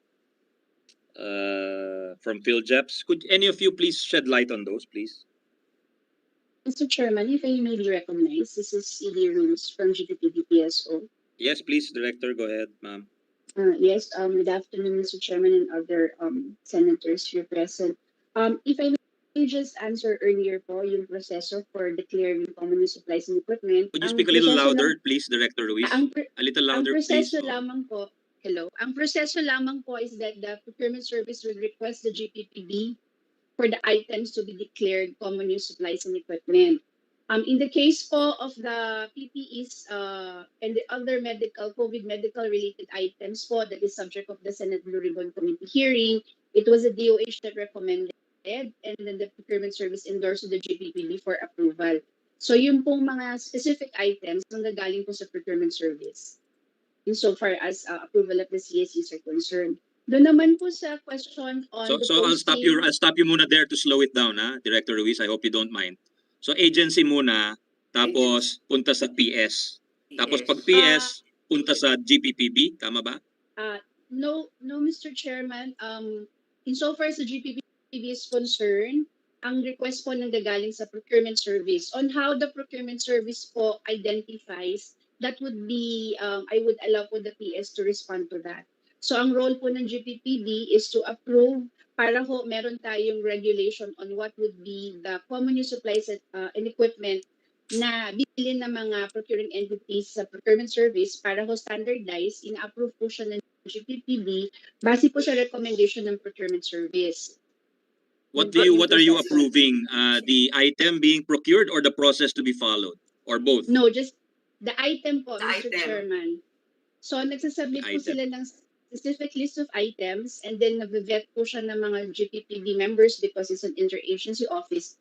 from PhilJeps, could any of you please shed light on those, please? Mr. Chairman, if I may be recognized, this is CD Rooms from GPPBPSO. Yes, please, Director, go ahead, ma'am. Yes, good afternoon, Mr. Chairman and other senators here present. If I may just answer earlier po yung proseso for declaring common use supplies and equipment. Could you speak a little proseso louder, please, Director Ruiz? A little louder, ang please. proseso lamang po, ang proseso lamang po is that the procurement service will request the GPPB for the items to be declared common use supplies and equipment. In the case po of the PPEs and the other COVID medical related items po that is subject of the Senate Blue Ribbon Committee hearing, it was the DOH that recommended, and then the procurement service endorsed the GPPB for approval. So yung pong mga specific items nanggagaling po sa procurement service insofar as approval of the CSEs are concerned. Doon naman po sa question on the So I'll stop you muna there to slow it down, ha, Director Ruiz. I hope you don't mind. So agency muna, tapos punta sa PS. Tapos pag PS, punta sa GPPB, tama ba? No, Mr. Chairman. Insofar as the GPPB is concerned, ang request po nanggagaling sa procurement service. On how the procurement service po identifies, that would be, I would allow po the PS to respond to that. So ang role po ng GPPD is to approve para ho meron tayong regulation on what would be the common use supplies and equipment na bilhin ng mga procuring entities sa procurement service para ho standardize, in-approve po siya ng GPPD base po sa recommendation ng procurement service. What Yung are you proseso. approving? The item being procured or the process to be followed? Or both? No, just the item po, The Mr. item. Chairman. So, nagsasubmit The po item. sila ng specific list of items and then nag-vet po siya ng mga GPPD members because it's an interagency office.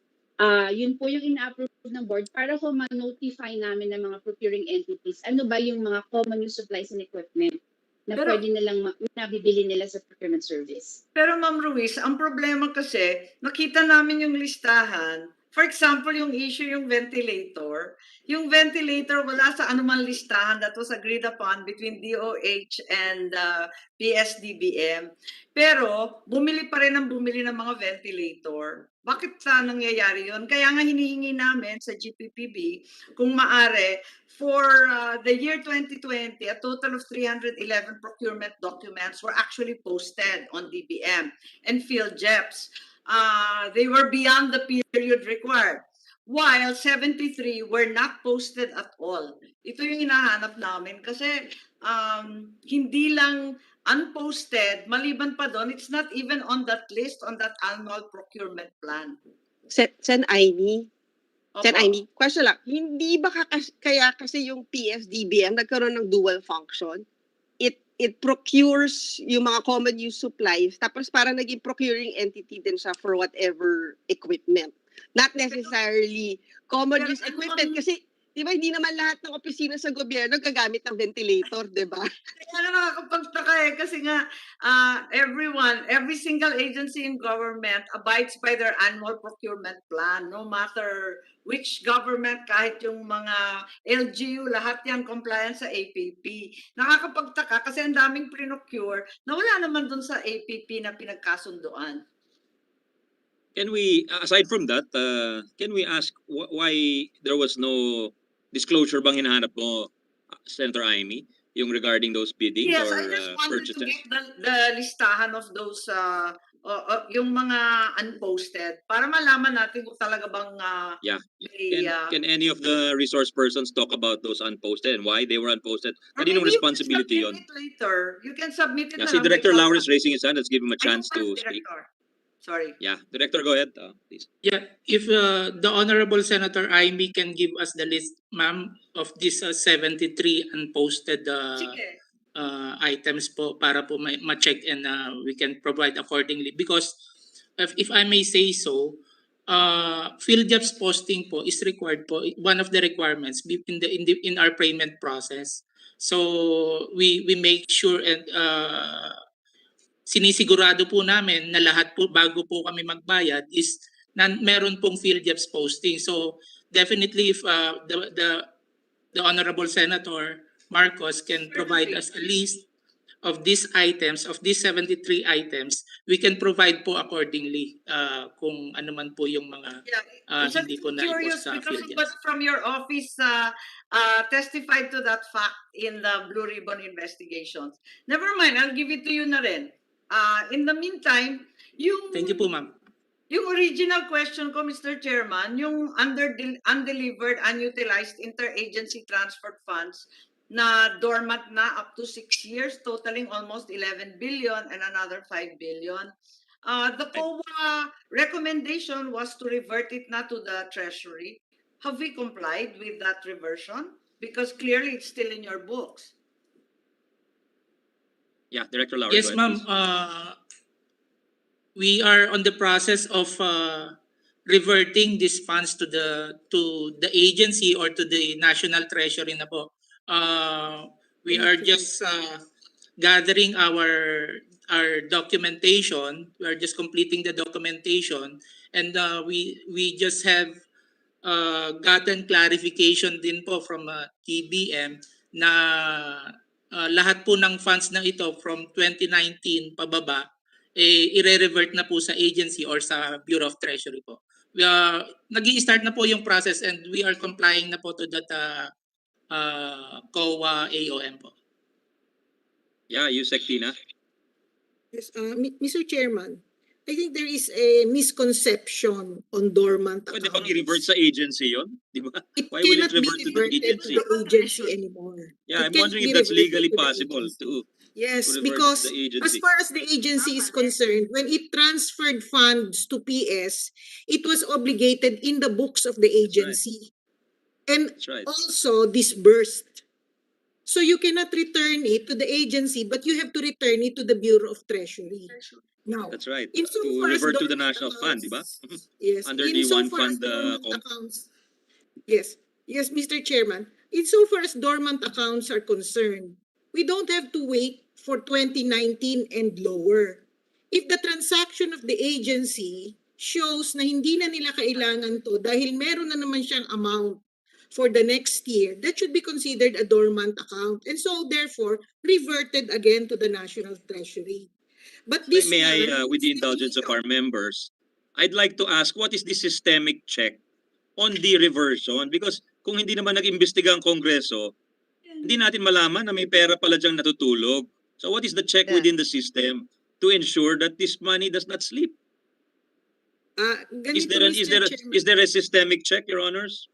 Yun po yung ina-approve ng board para ko ma-notify namin ng mga procuring entities. Ano ba yung mga common use supplies and equipment na Pero- pwede nilang nabibili nila sa procurement service. Pero Ma'am Ruiz, ang problema kasi, nakita namin yung listahan. For example, yung issue yung ventilator. Yung ventilator wala sa anuman listahan that was agreed upon between DOH and PSDBM. Pero bumili pa rin ng mga ventilator. Bakit nangyayari yun? Kaya nga hinihingi namin sa GPPB kung maari for the year 2020, a total of 311 procurement documents were actually posted on DBM and PhilJeps. They were beyond the period required, while 73 were not posted at all. Ito yung hinahanap namin kasi hindi lang unposted, maliban pa doon, it's not even on that list, on that annual procurement plan. Sen Aimee, Sen Opo. Aimee, question lang, hindi ba kaya kasi yung PSDBM nagkaroon ng dual function? It procures yung mga common use supplies, tapos parang naging procuring entity din siya for whatever equipment. Not necessarily common Pero use ano equipment ang- kasi di ba hindi naman lahat ng opisina sa gobyerno gagamit ng ventilator, di ba? Kaya nakakapagtaka kasi nga every single agency in government abides by their annual procurement plan, no matter which government, kahit yung mga LGU, lahat yan compliant sa APP. Nakakapagtaka kasi ang daming pre-procure na wala naman dun sa APP na pinagkasunduan. Can we, aside from that, can we ask why there was no disclosure bang hinahanap mo, Senator Aimee, yung regarding those biddings Yes, or I just wanted to purchases? get the listahan of those, yung mga unposted, para malaman natin kung talaga bang Yeah. may, Can any of the resource persons talk about those unposted and why they were unposted? or Kaninong maybe you can responsibility submit yon? it later. You can submit it Yeah, na si lang Director without- Laura is raising his hand. Let's give him a chance Ayun to pa, speak. Director. Sorry. Yeah, Director, go ahead, please. Yeah, if the Honorable Senator Aimee can give us the list, ma'am, of these 73 unposted Sige. items po para po ma-check and we can provide accordingly. Because if I may say so, PhilJeps posting po is required po, one of the requirements in our payment process. So we make sure and sinisigurado po namin na lahat po bago po kami magbayad is meron pong PhilJeps posting. So definitely if the Honorable Senator Marcos can provide us a list of these items, of these 73 items, we can provide po accordingly kung ano man po yung mga I'm just hindi po curious na-post sa because PhilJeps. somebody from your office testified to that fact in the Blue Ribbon investigations. Never mind, I'll give it to you na rin. In the meantime, Thank you po, ma'am. yung original question ko, Mr. Chairman, yung undelivered, unutilized interagency transfer funds na dormant na up to 6 years, totaling almost 11 billion and another 5 billion. The COA recommendation was to revert it na to the Treasury. Have we complied with that reversion? Because clearly it's still in your books. Yeah, Director Laura, Yes, go ahead, ma'am. please. We are on the process of reverting these funds to the agency or to the National Treasury na po. We are just gathering our documentation. We are just completing the documentation, and we just have gotten clarification din po from TBM na lahat po ng funds na ito from 2019 pababa i-revert na po sa agency or sa Bureau of Treasury po. Nag-i-start na po yung process and we are complying na po to that COA AOM po. Yeah, Yusek Tina. Yes, Mr. Chairman, I think there is a misconception on dormant Pwede bang i-revert accounts. sa agency yon? Di ba? It Why will it cannot be revert to the reverted to agency? the agency anymore. Yeah, It I'm cannot wondering be if that's reverted legally to the possible agency. to Yes, revert it to because the as agency. far as the agency is concerned, when it transferred funds to PS, it was obligated in the books of the right. agency and That's right. also disbursed. So you cannot return it to the agency, but you have to return it to the Bureau of Treasury. Now, That's right. To insofar as revert to the dormant national fund, di ba? accounts, yes, Under the one insofar as fund dormant accounts, yes, yes, Mr. Chairman, insofar as dormant accounts are concerned, we don't have to wait for 2019 and lower. If the transaction of the agency shows na hindi na nila kailangan to dahil meron na naman siyang amount for the next year, that should be considered a dormant account and so therefore reverted again to the National Treasury. But this May I, one, with the indulgence of our members, I'd like to ask, what is the systemic check on the reversion? Because kung hindi naman nag-imbestiga ang Kongreso, hindi natin malaman na may pera pala diyang natutulog. So what is the check Yeah. within the system to ensure that this money does not sleep? Is ganito, there Mr. Chairman. is there a systemic check, Your Honors?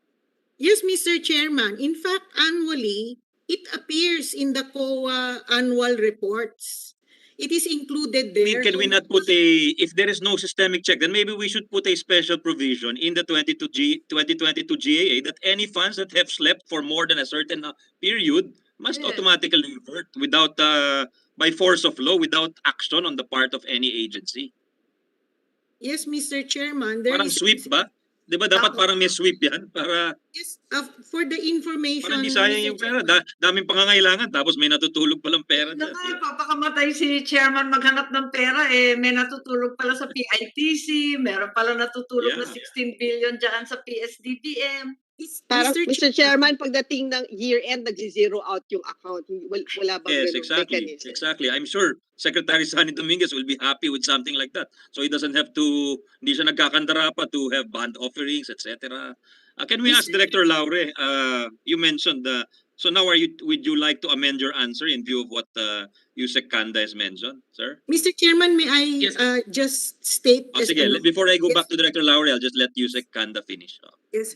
Yes, Mr. Chairman. In fact, annually, it appears in the COA annual reports. It is included I mean, there. can we not put if there is no systemic check, then maybe we should put a special provision in the 2022 GAA that any funds that have slept for more than a certain period must Yes. automatically revert without, by force of law, without action on the part of any agency. Yes, Mr. Chairman. There Parang is sweep ba? Di ba dapat parang may sweep yan? Para yes, for the information, parang di sayang Mr. yung pera. Chairman. Daming pangangailangan tapos may natutulog palang pera dyan. Naku, papakamatay si chairman maghanap ng pera, may natutulog pala sa PITC, meron pala natutulog na Yeah. 16 billion dyan sa PSDBM. Parang, Mr. Mr. Chairman, pagdating ng year-end, nag-zero out yung account. Wala bang Yes, ganung exactly. mechanism? Exactly. I'm sure Secretary Sani Dominguez will be happy with something like that. So he doesn't have to, hindi siya nagkakandara pa to have bond offerings, etc. Can we ask Director Laure, you mentioned, so now would you like to amend your answer in view of what Yusek Kanda has mentioned, sir? Mr. Chairman, may I Yes. Just state Oh, sige, before I go Yes. back to Director Laure, I'll just let Yusek Kanda finish. Yes.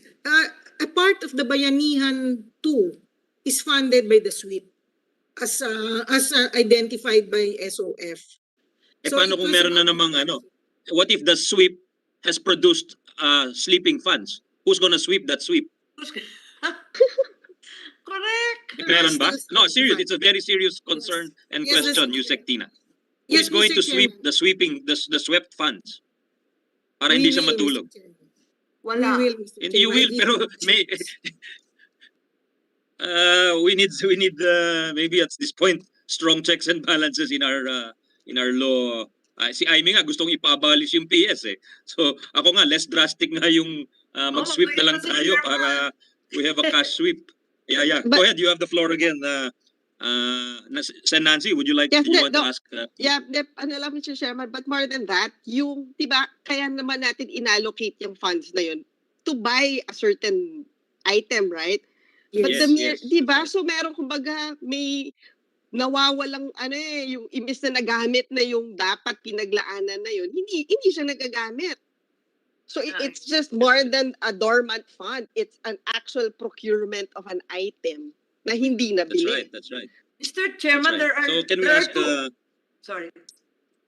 A part of the Bayanihan 2 is funded by the SWIP as identified by SOF. Paano kung meron na namang what if the sweep has produced sleeping funds? Who's gonna sweep that sweep? Correct. Meron ba? No, serious. It's a very serious concern and Yes, question, Yusek Tina. Who Yes, is going Mr. to sweep Chairman. the swept funds? Para We hindi siya will, matulog. Mr. Chairman. Wala. We will, Mr. Hindi, you Chairman. will, pero may we need maybe at this point strong checks and balances in our law. Si Aimee nga gustong ipa-abolish yung PS eh. So ako nga less drastic nga yung mag-sweep na lang kaya tayo kasi para we have a cash sweep. Yeah. Go ahead, you have the floor again. Sen Nancy, would you want to ask? Ano lang, Mr. Chairman, but more than that, yung, di ba, kaya naman natin inallocate yung funds na yun to buy a certain item, right? But Yes, di ba, so meron kumbaga, may nawawalang, yung imbis na nagamit na yung dapat pinaglaanan na yun, hindi siya nagagamit. So it's just more than a dormant fund. It's an actual procurement of an item na hindi nabili. That's right. Mr. Chairman, That's right. So can we there ask are two. Sorry.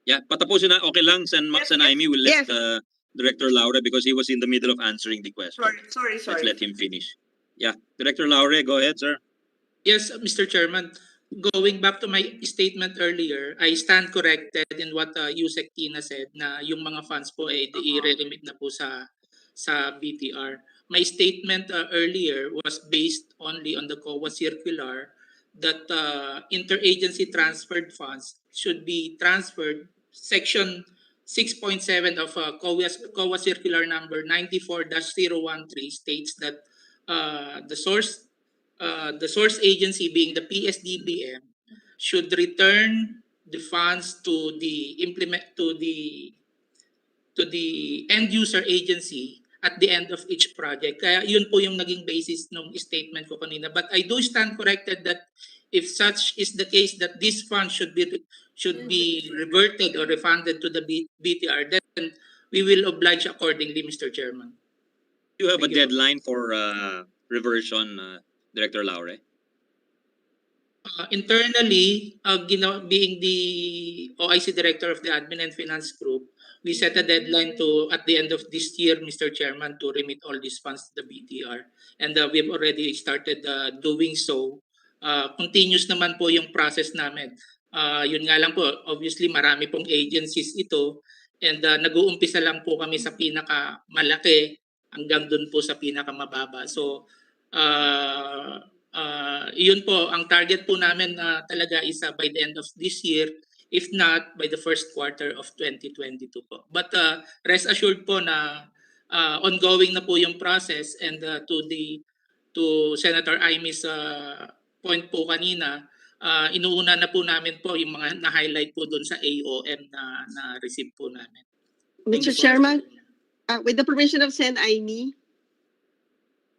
Yeah, patapusin na. Okay lang, Sen Aimee will let Yes. Director Laura because he was in the middle of answering the question. Sorry. Let's let him finish. Yeah, Director Laure, go ahead, sir. Yes, Mr. Chairman. Going back to my statement earlier, I stand corrected in what Yusek Tina said na yung mga funds po ay i-remit na po sa BTR. My statement earlier was based only on the COA circular that interagency transferred funds should be transferred. Section 6.7 of COA circular number 94-013 states that the source agency being the PSDBM should return the funds to the end user agency at the end of each project. Kaya yun po yung naging basis ng statement ko kanina. But I do stand corrected that if such is the case that this fund should be reverted or refunded to the BTR, then we will oblige accordingly, Mr. Chairman. You have a Thank you. deadline for reversion, Director Laure? Internally, being the OIC Director of the Admin and Finance Group, we set a deadline to at the end of this year, Mr. Chairman, to remit all these funds to the BTR. And we have already started doing so. Continuous naman po yung process namin. Yun nga lang po, obviously marami pong agencies ito and nag-uumpisa lang po kami sa pinakamalaki hanggang dun po sa pinakamababa. So, yun po, ang target po namin talaga is by the end of this year, if not by the first quarter of 2022 po. But rest assured po na ongoing na po yung process, and to Senator Imy's point po kanina, inuuna na po namin po yung mga na-highlight po doon sa AOM na receive po namin. Thank Mr. you po. Chairman, with the permission of Sen. Amy.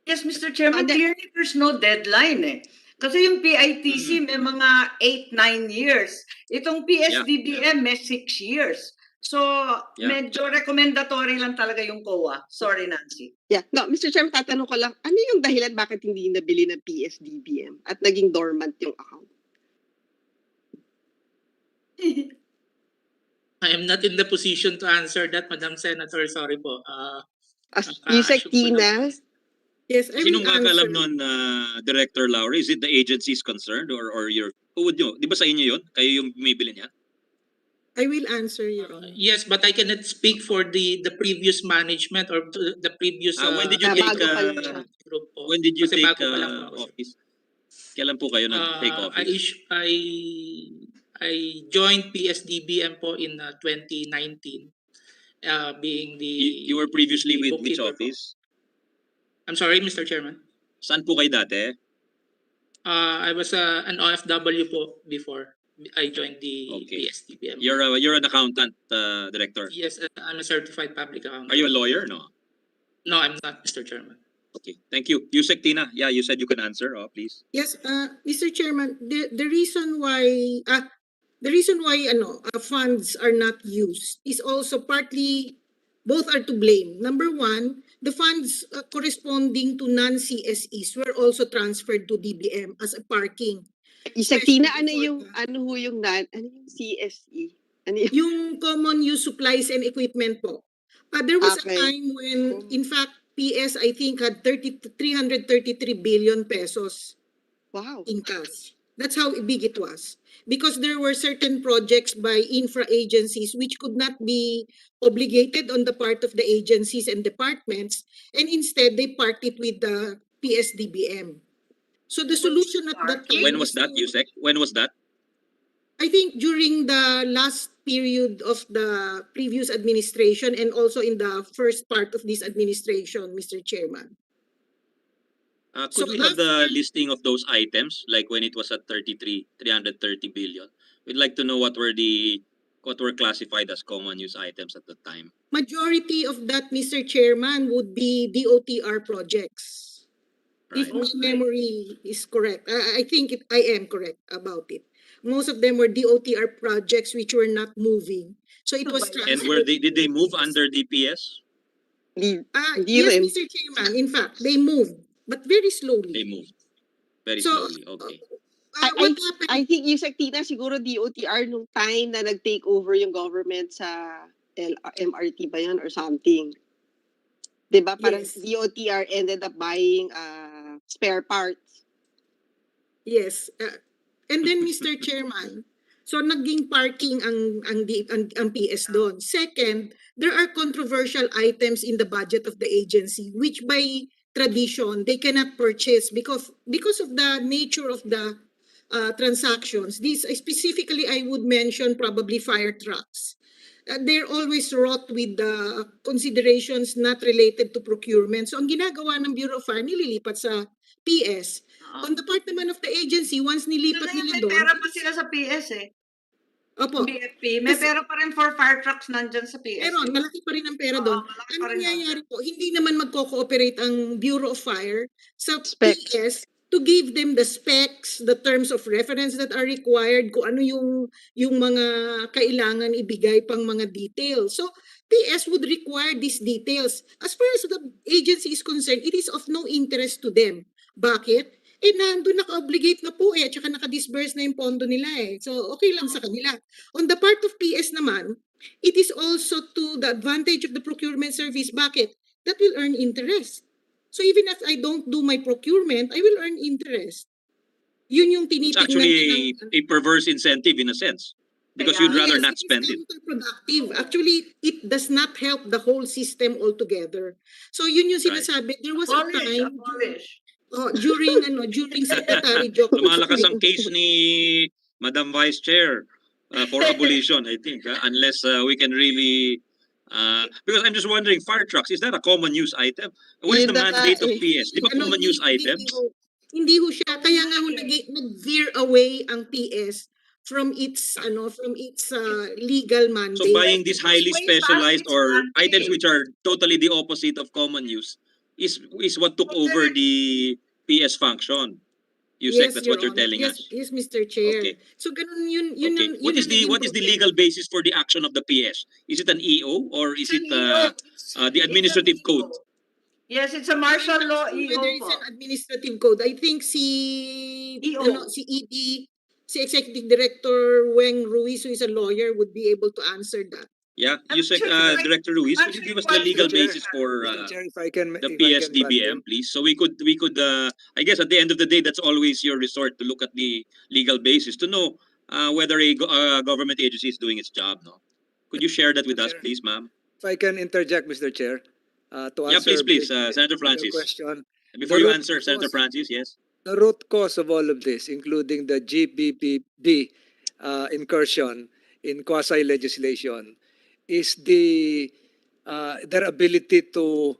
Yes, Mr. Chairman, Ano- clearly there's no deadline eh. Kasi yung PITC may mga 8-9 years. Itong PSDBM may 6 years. So, medyo recommendatory lang talaga yung COA. Sorry, Nancy. Yeah. No, Mr. Chairman, tatanong ko lang, ano yung dahilan bakit hindi nabili ng PSDBM at naging dormant yung account? I am not in the position to answer that, Madam Senator. Sorry po. Yusek Tina, Yes, I will Sinong kakalam answer. nun, Director Laure? Is it the agencies concerned or your... Who would you? Di ba sa inyo yun? Kayo yung bumibili niya? I will answer, Your Honor. Yes, but I cannot speak for the previous management or the previous When did you na take bago pa lang siya. group po. when did you Kasi take bago pa lang po ako. office? Kailan po kayo nag-take office? I joined PSDBM po in 2019, being the You were previously with which bookkeeper po. office? I'm sorry, Mr. Chairman. Saan po kayo dati? I was an OFW po before I joined the Okay. PSDBM. You're an accountant, Director. Yes, I'm a certified public accountant. Are you a lawyer? No. No, I'm not, Mr. Chairman. Okay. Thank you. Yusek Tina. Yeah, you said you can answer. Please. Yes, Mr. Chairman, the reason why funds are not used is also partly, both are to blame. Number one, the funds corresponding to non-CSEs were also transferred to DBM as a parking. Yusek Tina, ano Especially yung CSE? Ano yung, Yung common use supplies and equipment po. There was Okay. a time when, in fact, PS, I think, had 333 billion pesos wow. in cash. That's how big it was. Because there were certain projects by infra agencies which could not be obligated on the part of the agencies and departments, and instead they parked it with the PSDBM. So the solution at that time When was is that, to- Yusek? When was that? I think during the last period of the previous administration and also in the first part of this administration, Mr. Chairman. Could So we have the after- listing of those items, like when it was at 330 billion? We'd like to know what were classified as common use items at the time. Majority of that, Mr. Chairman, would be DOTR projects. Right. If my memory is correct, I think I am correct about it. Most of them were DOTR projects which were not moving. So it was And transferred. did they move under DPS? Hindi Yes, rin. Mr. Chairman. In fact, they moved, but very slowly. They moved very So, slowly. Okay. What happened? I think Yusek Tina, siguro DOTR nung time na nag-take over yung government sa MRT ba yan or something. Diba? Parang Yes. DOTR ended up buying spare parts. Yes. And then, Mr. Chairman, so naging parking ang PS doon. Second, there are controversial items in the budget of the agency which by tradition they cannot purchase because of the nature of the transactions. These specifically, I would mention probably fire trucks. They're always wrought with the considerations not related to procurement. So ang ginagawa ng Bureau of Fire, nililipat sa PS. On the part naman of the agency, once nilipat nila May doon, pera pa sila sa PS eh. Opo. BFP. May Kasi- pera pa rin for fire trucks nandyan sa PS. Pero malaki pa rin ang pera Oo, doon. malaki Ang pa rin nangyayari nandyan. po, hindi naman magko-cooperate ang Bureau of Fire sa Specs. PS to give them the specs, the terms of reference that are required, kung ano yung mga kailangan ibigay pang mga details. So, PS would require these details. As far as the agency is concerned, it is of no interest to them. Bakit? Nandun naka-obligate na po at saka naka-disburse na yung pondo nila So, okay lang sa kanila. On the part of PS naman, it is also to the advantage of the procurement service. Bakit? That will earn interest. So even if I don't do my procurement, I will earn interest. Yun yung It's tinitingnan actually nilang... a perverse incentive in a sense because Kaya- you'd rather Yes, not it is spend it. counterproductive. Actually, it does not help the whole system altogether. So yun yung Right. sinasabi. There was a Abolish, time abolish. during Secretary Jocko Lumalakas ang case ni Madam Vice Chair for abolition, I think, unless we can really because I'm just wondering, fire trucks, is that a common use item? What is the Yun na nga mandate of eh. PS? Di ba common use item? Hindi ho siya, kaya nga ho nag-veer away ang PS from its legal mandate. So buying these highly Way specialized past or its items mandate. which are totally the opposite of common use is what took over the PS function. Yusek, that's Your what you're Honor. telling Yes, us. Yes, Mr. Chair. Okay. So ganun yun Okay. ang- What yun is ang the naging legal problema. basis for the action of the PS? Is it an EO or is It's it an EO. the administrative It's an code? EO. Yes, it's a martial law EO Whether it's po. an administrative code. I think EO. si ED, si Executive Director Weng Ruiz, who is a lawyer, would be able to answer that. Yeah, I'm Yusek, sure if I- Director Ruiz, I'm could you sure give us if the I- legal Mr. Chair, basis for Mr. Chair, if I can, the if I can butt PSDBM, in. please? So we could I guess at the end of the day, that's always your resort to look at the legal basis to know whether a government agency is doing its job. No, could you share that with Mr. us, Chair. please, ma'am? If I can interject, Mr. Chair, to Yeah, answer please, your Senator Francis. question. Before The you root answer, Senator cause- Francis, yes. The root cause of all of this, including the GBBB incursion in quasi-legislation, is their ability to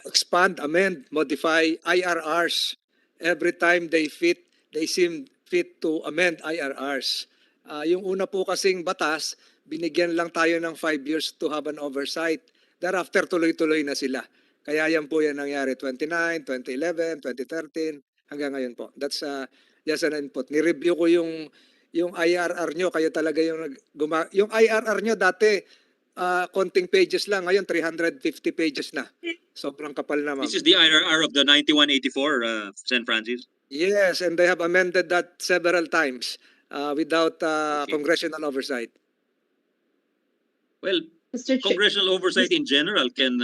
expand, amend, modify IRRs every time they seem fit to amend IRRs. Yung una po kasing batas, binigyan lang tayo ng 5 years to have an oversight. Thereafter, tuloy-tuloy na sila. Kaya yan po yan nangyari 2009, 2011, 2013, hanggang ngayon po. That's just an input. Ni-review ko yung IRR nyo, kayo talaga yung yung IRR nyo dati, konting pages lang, ngayon 350 pages na. Sobrang kapal na, ma'am. This is the IRR of the 9184, San Francis. Yes, and they have amended that several times without Okay. congressional oversight. Well, Mr. Chair, congressional oversight in general can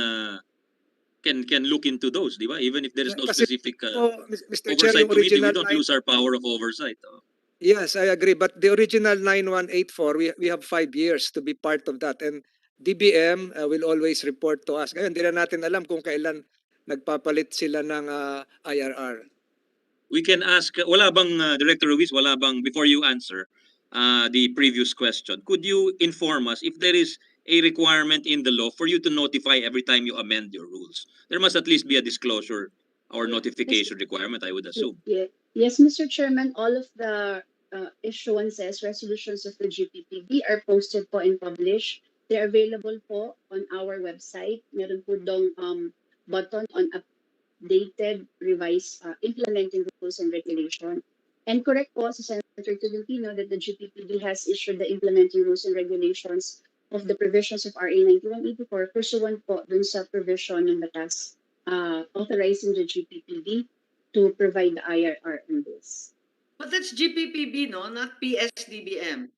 look into those, di ba? Even if there is no Kasi specific Mr. Chair, oversight yung committee, we original don't lose our power of oversight. Yes, I agree. But the original 9184, we have 5 years to be part of that. And DBM will always report to us. Ngayon, hindi na natin alam kung kailan nagpapalit sila ng IRR. We can ask, wala bang, Director Ruiz, wala bang, before you answer the previous question, could you inform us if there is a requirement in the law for you to notify every time you amend your rules? There must at least be a disclosure or notification requirement, I would assume. Yes, Mr. Chairman, all of the issuances, resolutions of the GPPB are posted po and published. They're available po on our website. Meron po dong button on updated, revised, implementing rules and regulation. And correct po si Senator Tolentino that the GPPB has issued the implementing rules and regulations of the provisions of RA 9184 pursuant po dun sa provision ng batas authorizing the GPPB to provide the IRR on this. But that's GPPB, no? Not PSDBM.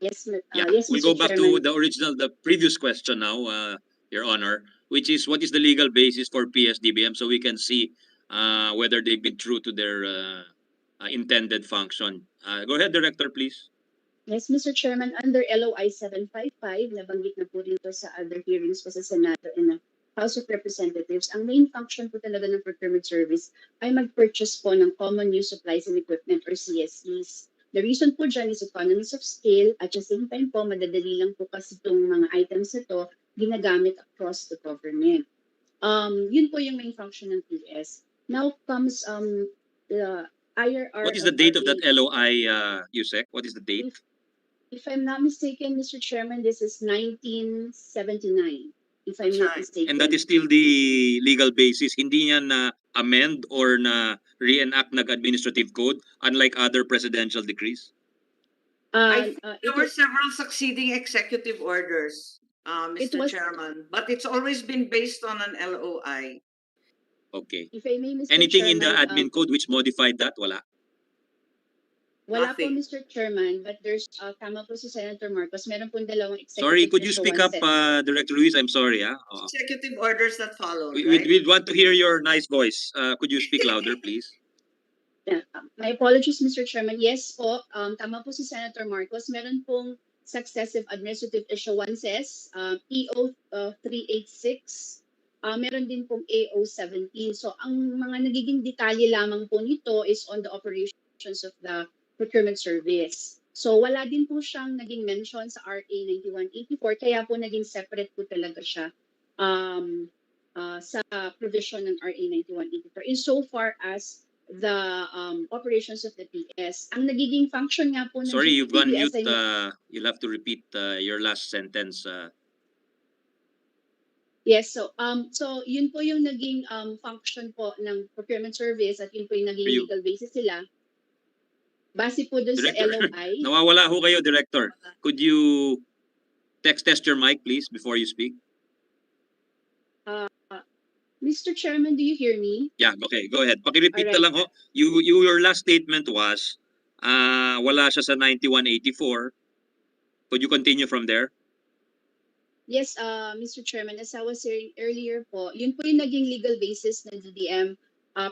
Yes, Yeah, yes, we'll Mr. go back Chairman. to the previous question now, Your Honor, which is what is the legal basis for PSDBM so we can see whether they've been true to their intended function. Go ahead, Director, please. Yes, Mr. Chairman, under LOI 755, nabanggit na po dito sa other hearings po sa Senado and House of Representatives, ang main function po talaga ng procurement service ay mag-purchase po ng common use supplies and equipment or CSEs. The reason po dyan is economies of scale at the same time po madadali lang po kasi itong mga items ito ginagamit across the government. Yun po yung main function ng PS. Now comes the IRR. What is the date of that LOI, Yusek? What is the date? If I'm not mistaken, Mr. Chairman, this is 1979, if I'm That's not right. mistaken. And that is still the legal basis. Hindi niya na amend or na reenact ng administrative code unlike other presidential decrees. I Uh, think uh, there it, were is- several succeeding executive orders, it Mr. was, Chairman, but it's always been based on an LOI. Okay. if I may, Mr. Anything in the Chairman, admin code which modified that? Wala. wala po, Nothing. Mr. Chairman, but there's, tama po si Senator Marcos, meron pong dalawang Sorry, executive could you speak up, issuances. Director Luis? I'm sorry. Oo. Executive orders that followed, We, right? we'd want to hear your nice voice. Could you speak louder, please? Yeah, my apologies, Mr. Chairman. Yes po, tama po si Senator Marcos. Meron pong successive administrative issuances, EO 386, meron din pong AO 17. So ang mga nagiging detalye lamang po nito is on the operations of the procurement service. So wala din po siyang naging mention sa RA 9184, kaya po naging separate po talaga siya sa provision ng RA 9184. Insofar as the operations of the PS. Ang nagiging function nga po ng Sorry, you've gone GPP, mute. as I You'll have to repeat your last sentence. yes, so yun po yung naging function po ng procurement service at yun po yung naging You- legal basis nila. Base po dun sa Director, LOI. nawawala ho kayo, Director. Could you test your mic, please, before you speak? Mr. Chairman, do you hear me? Yeah, okay, go ahead. Pakirepeat na Alright. lang ho. Your last statement was, wala siya sa 9184. Could you continue from there? Yes, Mr. Chairman, as I was saying earlier po, yun po yung naging legal basis ng DDM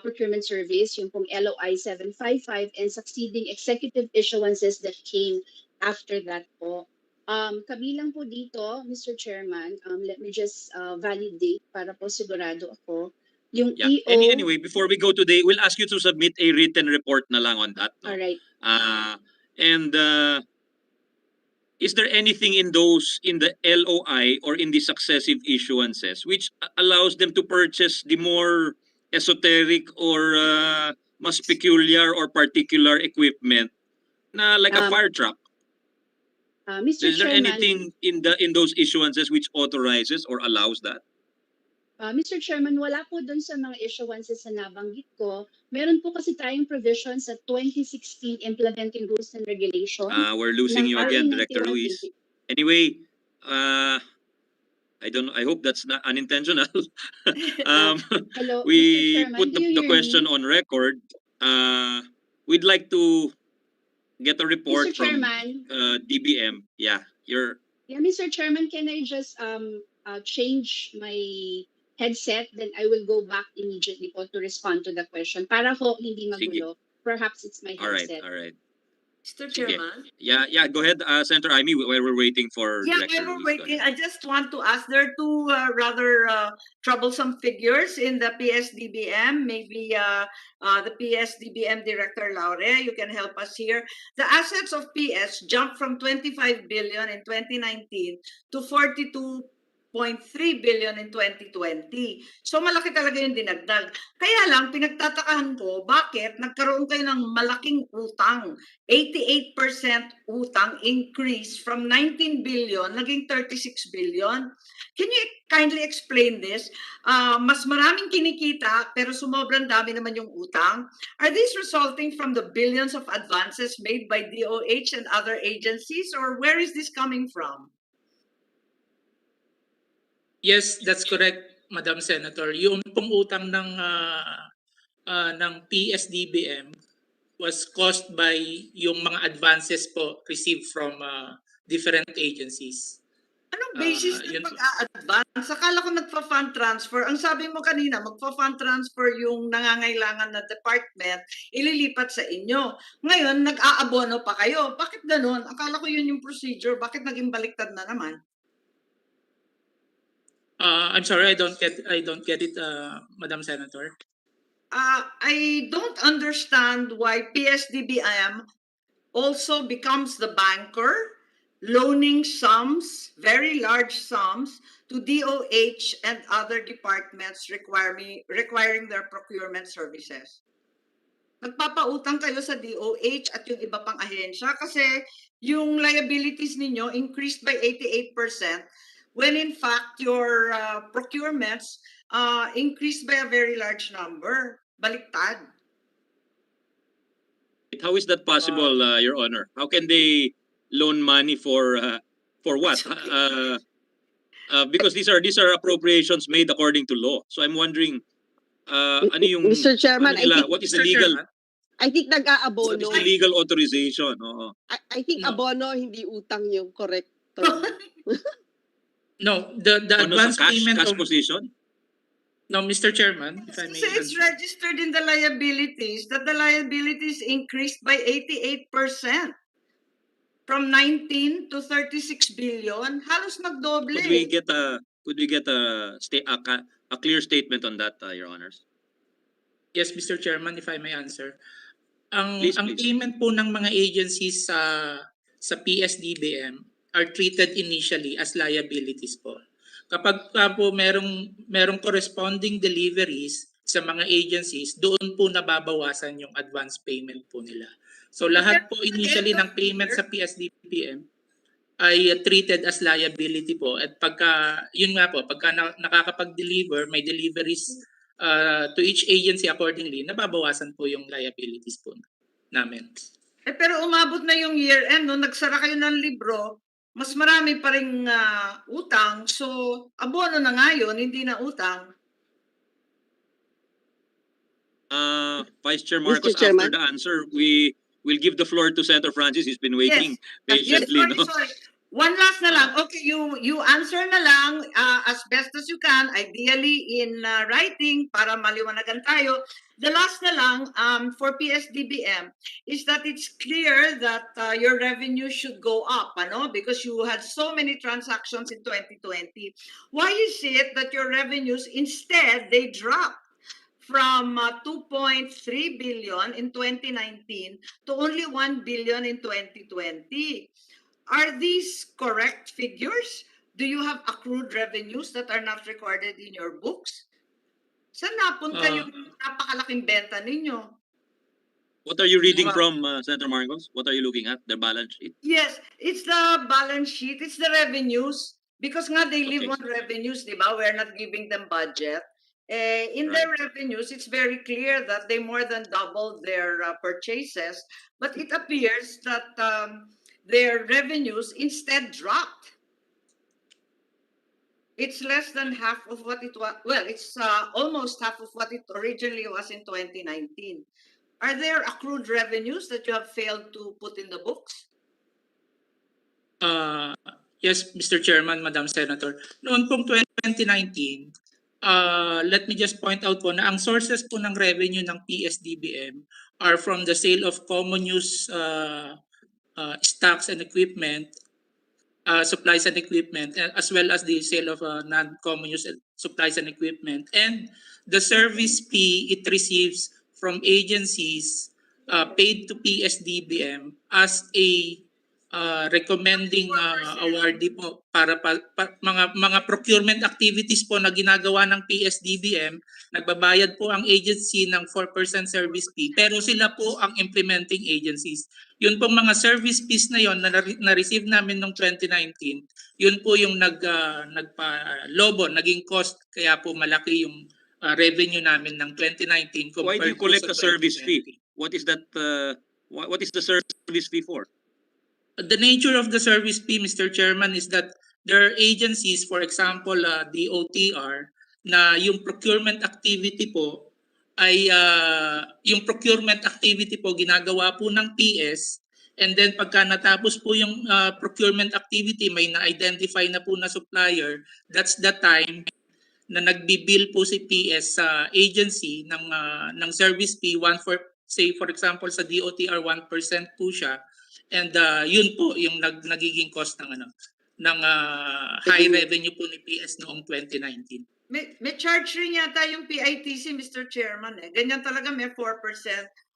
procurement service, yung pong LOI 755 and succeeding executive issuances that came after that po. Kabilang po dito, Mr. Chairman, let me just validate para po sigurado ako. Yung Yeah. EO, Anyway, before we go today, we'll ask you to submit a written report na lang on that. No? alright. And is there anything in the LOI or in the successive issuances which allows them to purchase the more esoteric or mas peculiar or particular equipment na like a Um, fire truck? Mr. Is there Chairman, anything in those issuances which authorizes or allows that? Mr. Chairman, wala po dun sa mga issuances na nabanggit ko. Meron po kasi tayong provision sa 2016 Implementing Rules and Regulations. We're losing you ng again, RA Director 9180. Luis. Anyway, I hope that's not unintentional. Hello, Mr. We Chairman, put do you the hear question me? on record. We'd like to get a report Mr. from Chairman, DBM. Yeah, Mr. Chairman, can I just change my headset? Then I will go back immediately po to respond to the question. Para ho hindi magulo. Perhaps it's my all right, headset. all right. Mr. Sige. Chairman? Yeah, go ahead, Senator Amy, while we're waiting for Yeah, Director while we're Luis. Go waiting, ahead. I just want to ask, there are two rather troublesome figures in the PSDBM. Maybe the PSDBM Director Laure, you can help us here. The assets of PS jumped from 25 billion in 2019 to 42.3 billion in 2020. So malaki talaga yung dinagdag. Kaya lang, pinagtatakahan ko, bakit nagkaroon kayo ng malaking utang? 88% utang increase from 19 billion, naging 36 billion. Can you kindly explain this? Mas maraming kinikita, pero sumobrang dami naman yung utang. Are these resulting from the billions of advances made by DOH and other agencies, or where is this coming from? Yes, that's correct, Madam Senator. Yung pong utang ng PSDBM was caused by yung mga advances po received from different agencies. Anong basis Yun ng po. pag-a-advance? Akala ko nagpa-fund transfer. Ang sabi mo kanina, magpa-fund transfer yung nangangailangan na department, ililipat sa inyo. Ngayon, nag-aabono pa kayo. Bakit ganun? Akala ko yun yung procedure. Bakit naging baliktad na naman? I'm sorry, I don't get it, Madam Senator. I don't understand why PSDBM also becomes the banker, loaning sums, very large sums, to DOH and other departments requiring their procurement services. nagpapautang kayo sa DOH at yung iba pang ahensya kasi yung liabilities ninyo increased by 88% when in fact your procurements increased by a very large number. Baliktad. How is that possible, Your Honor? How can they loan money for what? It's okay. Because these are appropriations made according to law. So I'm wondering, ano yung Mr. Chairman, ano I nila, think what is the Mr. legal Chairman, I think what is nag-aabono. the legal authorization? Oo. I think No. abono hindi utang yung correct term. no, the Ano sa advance cash payment of position? no, Mr. Chairman, if I may Kasi it's answer. registered in the liabilities that the liabilities increased by 88% from 19 to 36 billion. Halos nagdoble. Could we get a clear statement on that, Your Honors? Yes, Mr. Chairman, if I may answer. Please, Ang please. payment po ng mga agencies sa PSDBM are treated initially as liabilities po. Kapag po merong corresponding deliveries sa mga agencies, doon po nababawasan yung advance payment po nila. So lahat po initially ng payment sa PSDBM ay treated as liability po. At pagka nakakapag-deliver, may deliveries to each agency accordingly, nababawasan po yung liabilities po namin. Pero umabot na yung year end, no? Nagsara kayo ng libro, mas marami pa ring utang. So, abono na nga yun, hindi na utang. Vice Chair Marcos, Mr. Chairman? after the answer, we will give the floor to Senator Francis. He's been waiting Yes, patiently. No? sorry. One last na lang. Okay, you answer na lang as best as you can, ideally in writing para maliwanagan tayo. The last na lang for PSDBM is that it's clear that your revenue should go up, ano? Because you had so many transactions in 2020. Why is it that your revenues instead they drop from 2.3 billion in 2019 to only 1 billion in 2020? Are these correct figures? Do you have accrued revenues that are not recorded in your books? Saan napunta yung napakalaking benta ninyo? What are you reading from, Senator Marcos? What are you looking at? The balance sheet? Yes, it's the balance sheet, it's the revenues. Because nga they live Okay. on revenues, di ba? We're not giving them budget. In their revenues, it's very clear that they more than doubled their purchases. But it appears that their revenues instead dropped. It's less than half of what it was. Well, it's almost half of what it originally was in 2019. Are there accrued revenues that you have failed to put in the books? Yes, Mr. Chairman, Madam Senator. Noon pong 2019, let me just point out po na ang sources po ng revenue ng PSDBM are from the sale of common use stocks and equipment, supplies and equipment, as well as the sale of non-common use supplies and equipment, and the service fee it receives from agencies paid to PSDBM as a recommending awardee po para mga procurement activities po na ginagawa ng PSDBM. Nagbabayad po ang agency ng 4% service fee, pero sila po ang implementing agencies. Yun pong mga service fees na yon na receive namin noong 2019, yun po yung nagpa-lobo, naging cost, kaya po malaki yung revenue namin ng 2019 Why do you compared po collect sa a service 2020. fee? What is that? What is the service fee for? The nature of the service fee, Mr. Chairman, is that there are agencies, for example, the OTR, na yung procurement activity po ay yung procurement activity po ginagawa po ng PS, and then pagka natapos po yung procurement activity, may na-identify na po na supplier, that's the time na nagbibill po si PS sa agency ng service fee, for example sa DOTR 1% po siya, and yun po yung nagiging cost ng high revenue po ni PS noong 2019. May charge rin yata yung PITC, Mr. Chairman. Ganyan talaga, may 4%.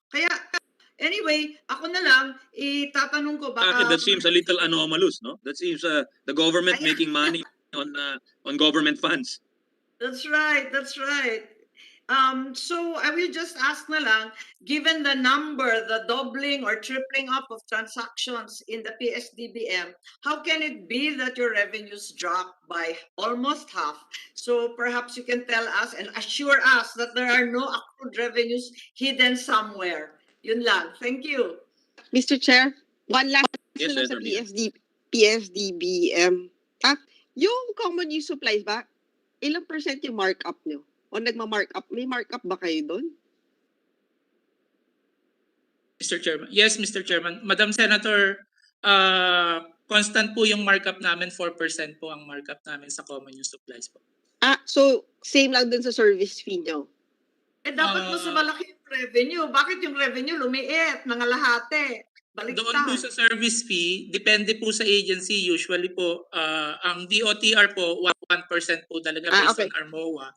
Kaya, anyway, ako na lang, itatanong ko baka... That seems a little anomalous, no? That seems the government making money on government funds. That's right, that's right. So I will just ask na lang, given the number, the doubling or tripling up of transactions in the PSDBM, how can it be that your revenues drop by almost half? So perhaps you can tell us and assure us that there are no accrued revenues hidden somewhere. Yun lang. Thank you. Mr. Chair, one last Yes, question lang sa Senator Mina. PSDBM. Yung common use supplies ba, ilang percent yung markup nyo? O nagma-markup? May markup ba kayo doon? Mr. Chairman. Yes, Mr. Chairman. Madam Senator, constant po yung markup namin, 4% po ang markup namin sa common use supplies po. So same lang dun sa service fee nyo? Dapat mas malaki yung revenue. Bakit yung revenue lumiit, nangalahati? Doon po sa service fee, depende po sa agency. Usually po, ang DOTR po, 1% po talaga based on our MOA.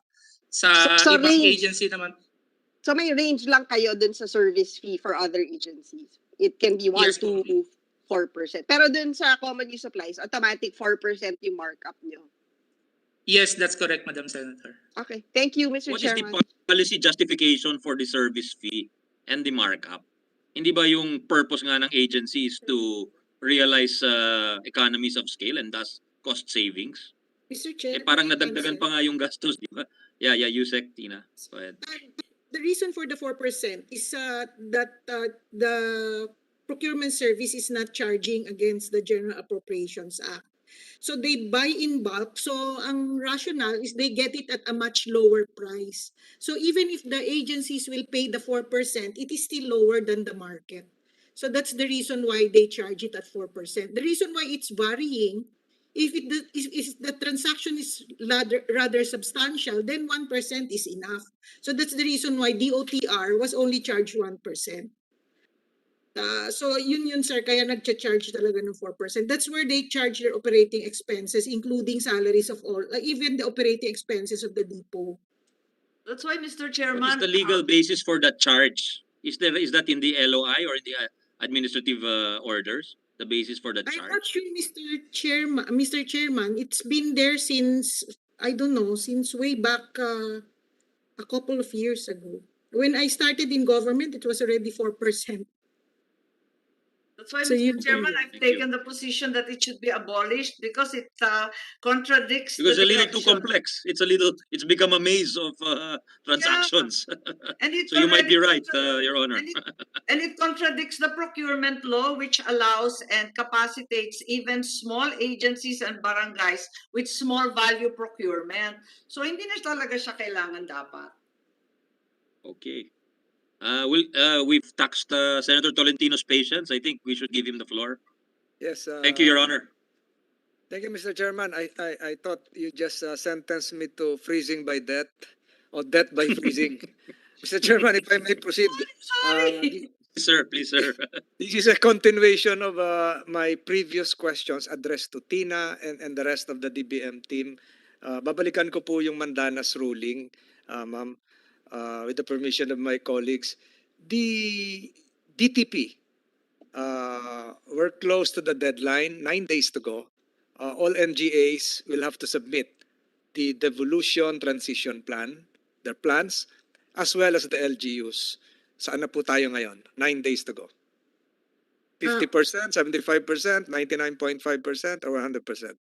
Sa ibang agency naman. So may range lang kayo dun sa service fee for other agencies. It can be 1 to 4%. Pero dun sa common use supplies, automatic 4% yung markup nyo. Yes, that's correct, Madam Senator. Okay. Thank you, Mr. What is Chairman. the policy justification for the service fee and the markup? Hindi ba yung purpose nga ng agency is to realize economies of scale and thus cost savings? Mr. Chair, Parang can I nadagdagan answer? pa nga yung gastos, di ba? Yeah, Yusek, Tina. Go ahead. The reason for the 4% is that the procurement service is not charging against the General Appropriations Act. So they buy in bulk. So ang rationale is they get it at a much lower price. So even if the agencies will pay the 4%, it is still lower than the market. So that's the reason why they charge it at 4%. The reason why it's varying, if the transaction is rather substantial, then 1% is enough. So that's the reason why DOTR was only charged 1%. So yun sir, kaya nagcha-charge talaga ng 4%. That's where they charge their operating expenses, including salaries of all, even the operating expenses of the depot. That's why, Mr. Chairman. What is the legal basis for that charge? Is that in the LOI or in the administrative orders? The basis for that I'm charge? not sure, Mr. Chairman. It's been there since, I don't know, since way back a couple of years ago. When I started in government, it was already 4%. That's why, So Mr. you- Chairman, I've Thank taken the position that it should be abolished because it contradicts Because the a little too direction. complex. It's become a maze of transactions. And it So you might be right, already- Your Honor. And it contradicts the procurement law, which allows and capacitates even small agencies and barangays with small value procurement. So hindi na talaga siya kailangan dapat. Okay. We've taxed Senator Tolentino's patience. I think we should give him the floor. Yes. Thank you, Your Honor. Thank you, Mr. Chairman. I thought you just sentenced me to freezing by death or death by freezing. Mr. Chairman, if I may proceed. Sorry. Please, sir. This is a continuation of my previous questions addressed to Tina and the rest of the DBM team. Babalikan ko po yung Mandanas ruling, ma'am, with the permission of my colleagues. The DTP, we're close to the deadline, 9 days to go. All MGAs will have to submit the devolution transition plan, their plans, as well as the LGUs. Saan na po tayo ngayon? 9 days to go. 50%, 75%, 99.5%, or 100%?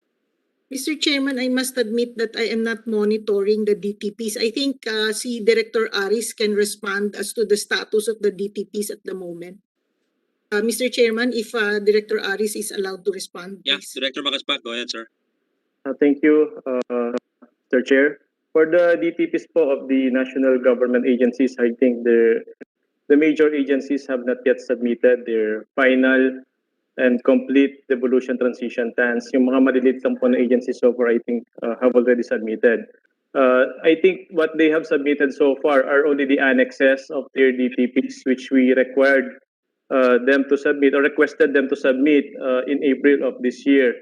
Mr. Chairman, I must admit that I am not monitoring the DTPs. I think si Director Aris can respond as to the status of the DTPs at the moment. Mr. Chairman, if Director Aris is allowed to respond, Yeah, please. Director Makaspat, go ahead, sir. Thank you, Mr. Chair. For the DTPs po of the national government agencies, I think the major agencies have not yet submitted their final and complete devolution transition plans. Yung mga maliliit lang po na agencies so far, I think, have already submitted. I think what they have submitted so far are only the annexes of their DTPs, which we required them to submit or requested them to submit in April of this year.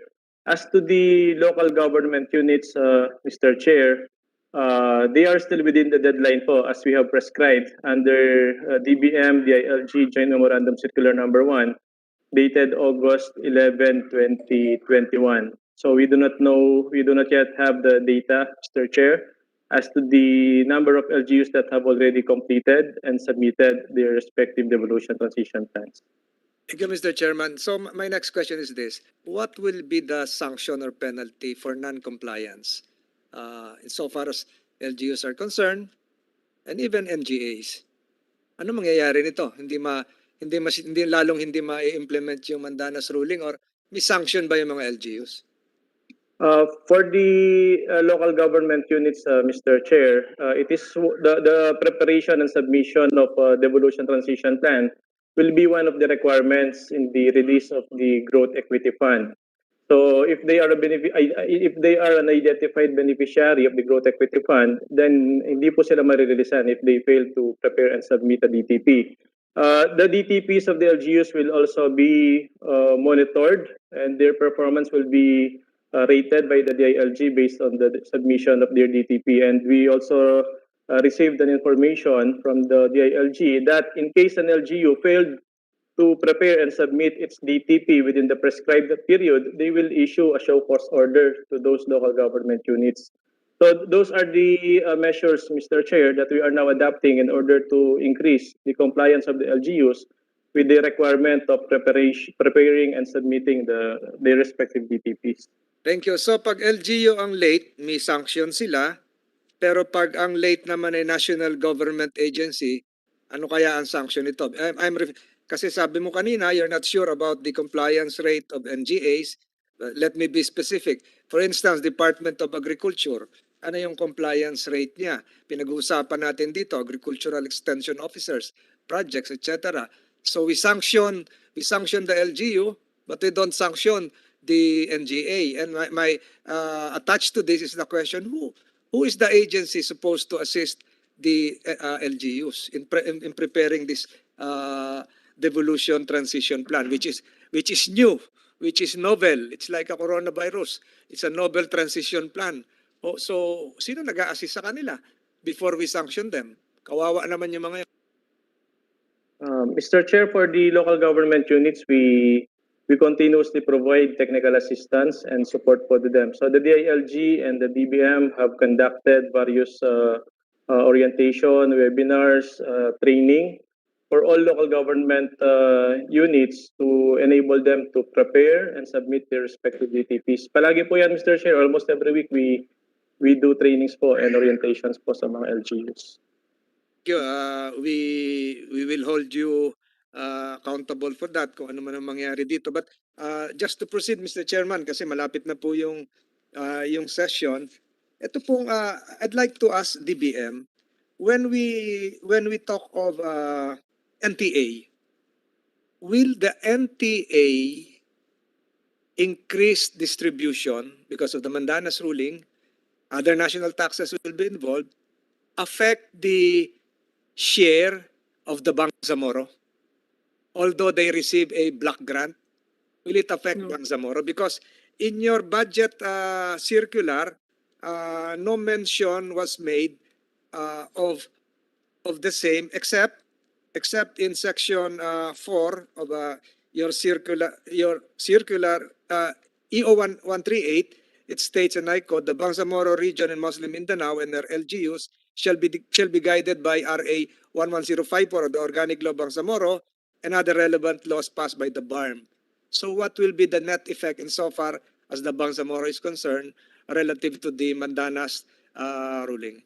As to the local government units, Mr. Chair, they are still within the deadline po as we have prescribed under DBM DILG Joint Memorandum Circular Number 1 dated August 11, 2021. So we do not yet have the data, Mr. Chair. as to the number of LGUs that have already completed and submitted their respective devolution transition plans. Thank you, Mr. Chairman. So my next question is this. What will be the sanction or penalty for non-compliance insofar as LGUs are concerned and even MGAs? Ano mangyayari nito? Hindi lalong hindi ma-implement yung Mandanas ruling, or may sanction ba yung mga LGUs? For the local government units, Mr. Chair, it is the preparation and submission of devolution transition plan will be one of the requirements in the release of the growth equity fund. So if they are if they are an identified beneficiary of the growth equity fund, then hindi po sila marireleasan if they fail to prepare and submit a DTP. The DTPs of the LGUs will also be monitored, and their performance will be rated by the DILG based on the submission of their DTP. And we also received an information from the DILG that in case an LGU failed to prepare and submit its DTP within the prescribed period, they will issue a show cause order to those local government units. So those are the measures, Mr. Chair, that we are now adopting in order to increase the compliance of the LGUs with the requirement of preparing and submitting their respective DTPs. Thank you. So pag LGU ang late, may sanction sila. Pero pag ang late naman ay national government agency, ano kaya ang sanction nito? Kasi sabi mo kanina, you're not sure about the compliance rate of NGAs. Let me be specific. For instance, Department of Agriculture, ano yung compliance rate niya? Pinag-uusapan natin dito, agricultural extension officers, projects, etc. So we sanction the LGU, but we don't sanction the NGA. And my attached to this is the question, who is the agency supposed to assist the LGUs in preparing this devolution transition plan, which is new, which is novel. It's like a coronavirus. It's a novel transition plan. Oh, so sino nag-a-assist sa kanila before we sanction them? Kawawa naman yung mga yun. Mr. Chair, for the local government units, we continuously provide technical assistance and support for them. So the DILG and the DBM have conducted various orientation, webinars, training for all local government units to enable them to prepare and submit their respective DTPs. Palagi po yan, Mr. Chair, almost every week we do trainings po and orientations po sa mga LGUs. We will hold you accountable for that kung ano man ang mangyari dito. But just to proceed, Mr. Chairman, kasi malapit na po yung session, ito pong I'd like to ask DBM, when we talk of NTA, will the NTA increase distribution because of the Mandanas ruling? Other national taxes will be involved, affect the share of the Bangsamoro? Although they receive a block grant, will it affect Bangsamoro? Because in your budget circular, no mention was made of the same, except in section 4 of your circular EO 138. It states, and I quote, the Bangsamoro region and Muslim Mindanao and their LGUs shall be guided by RA 11054 of the Organic Law Bangsamoro and other relevant laws passed by the BARM. So what will be the net effect insofar as the Bangsamoro is concerned relative to the Mandanas ruling?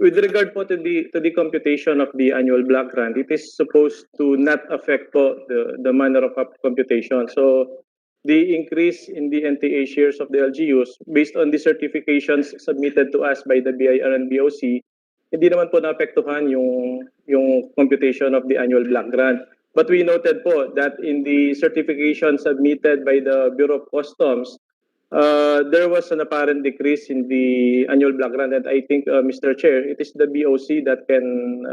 With regard po to the computation of the annual block grant, it is supposed to not affect po the manner of computation. So the increase in the NTA shares of the LGUs based on the certifications submitted to us by the BIR and BOC, hindi naman po naapektuhan yung computation of the annual block grant. But we noted po that in the certification submitted by the Bureau of Customs, there was an apparent decrease in the annual block grant, and I think, Mr. Chair, it is the BOC that can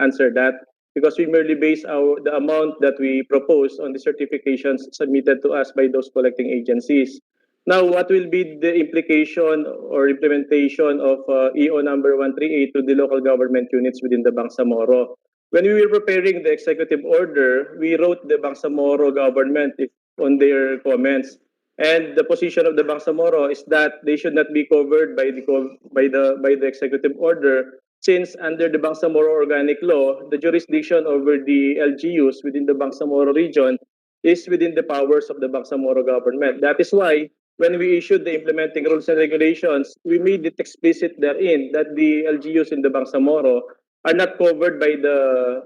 answer that, because we merely base the amount that we propose on the certifications submitted to us by those collecting agencies. Now, what will be the implication or implementation of EO number 138 to the local government units within the Bangsamoro? When we were preparing the executive order, we wrote the Bangsamoro government on their comments. And the position of the Bangsamoro is that they should not be covered by the executive order, since under the Bangsamoro Organic Law, the jurisdiction over the LGUs within the Bangsamoro region is within the powers of the Bangsamoro government. That is why when we issued the implementing rules and regulations, we made it explicit therein that the LGUs in the Bangsamoro are not covered by the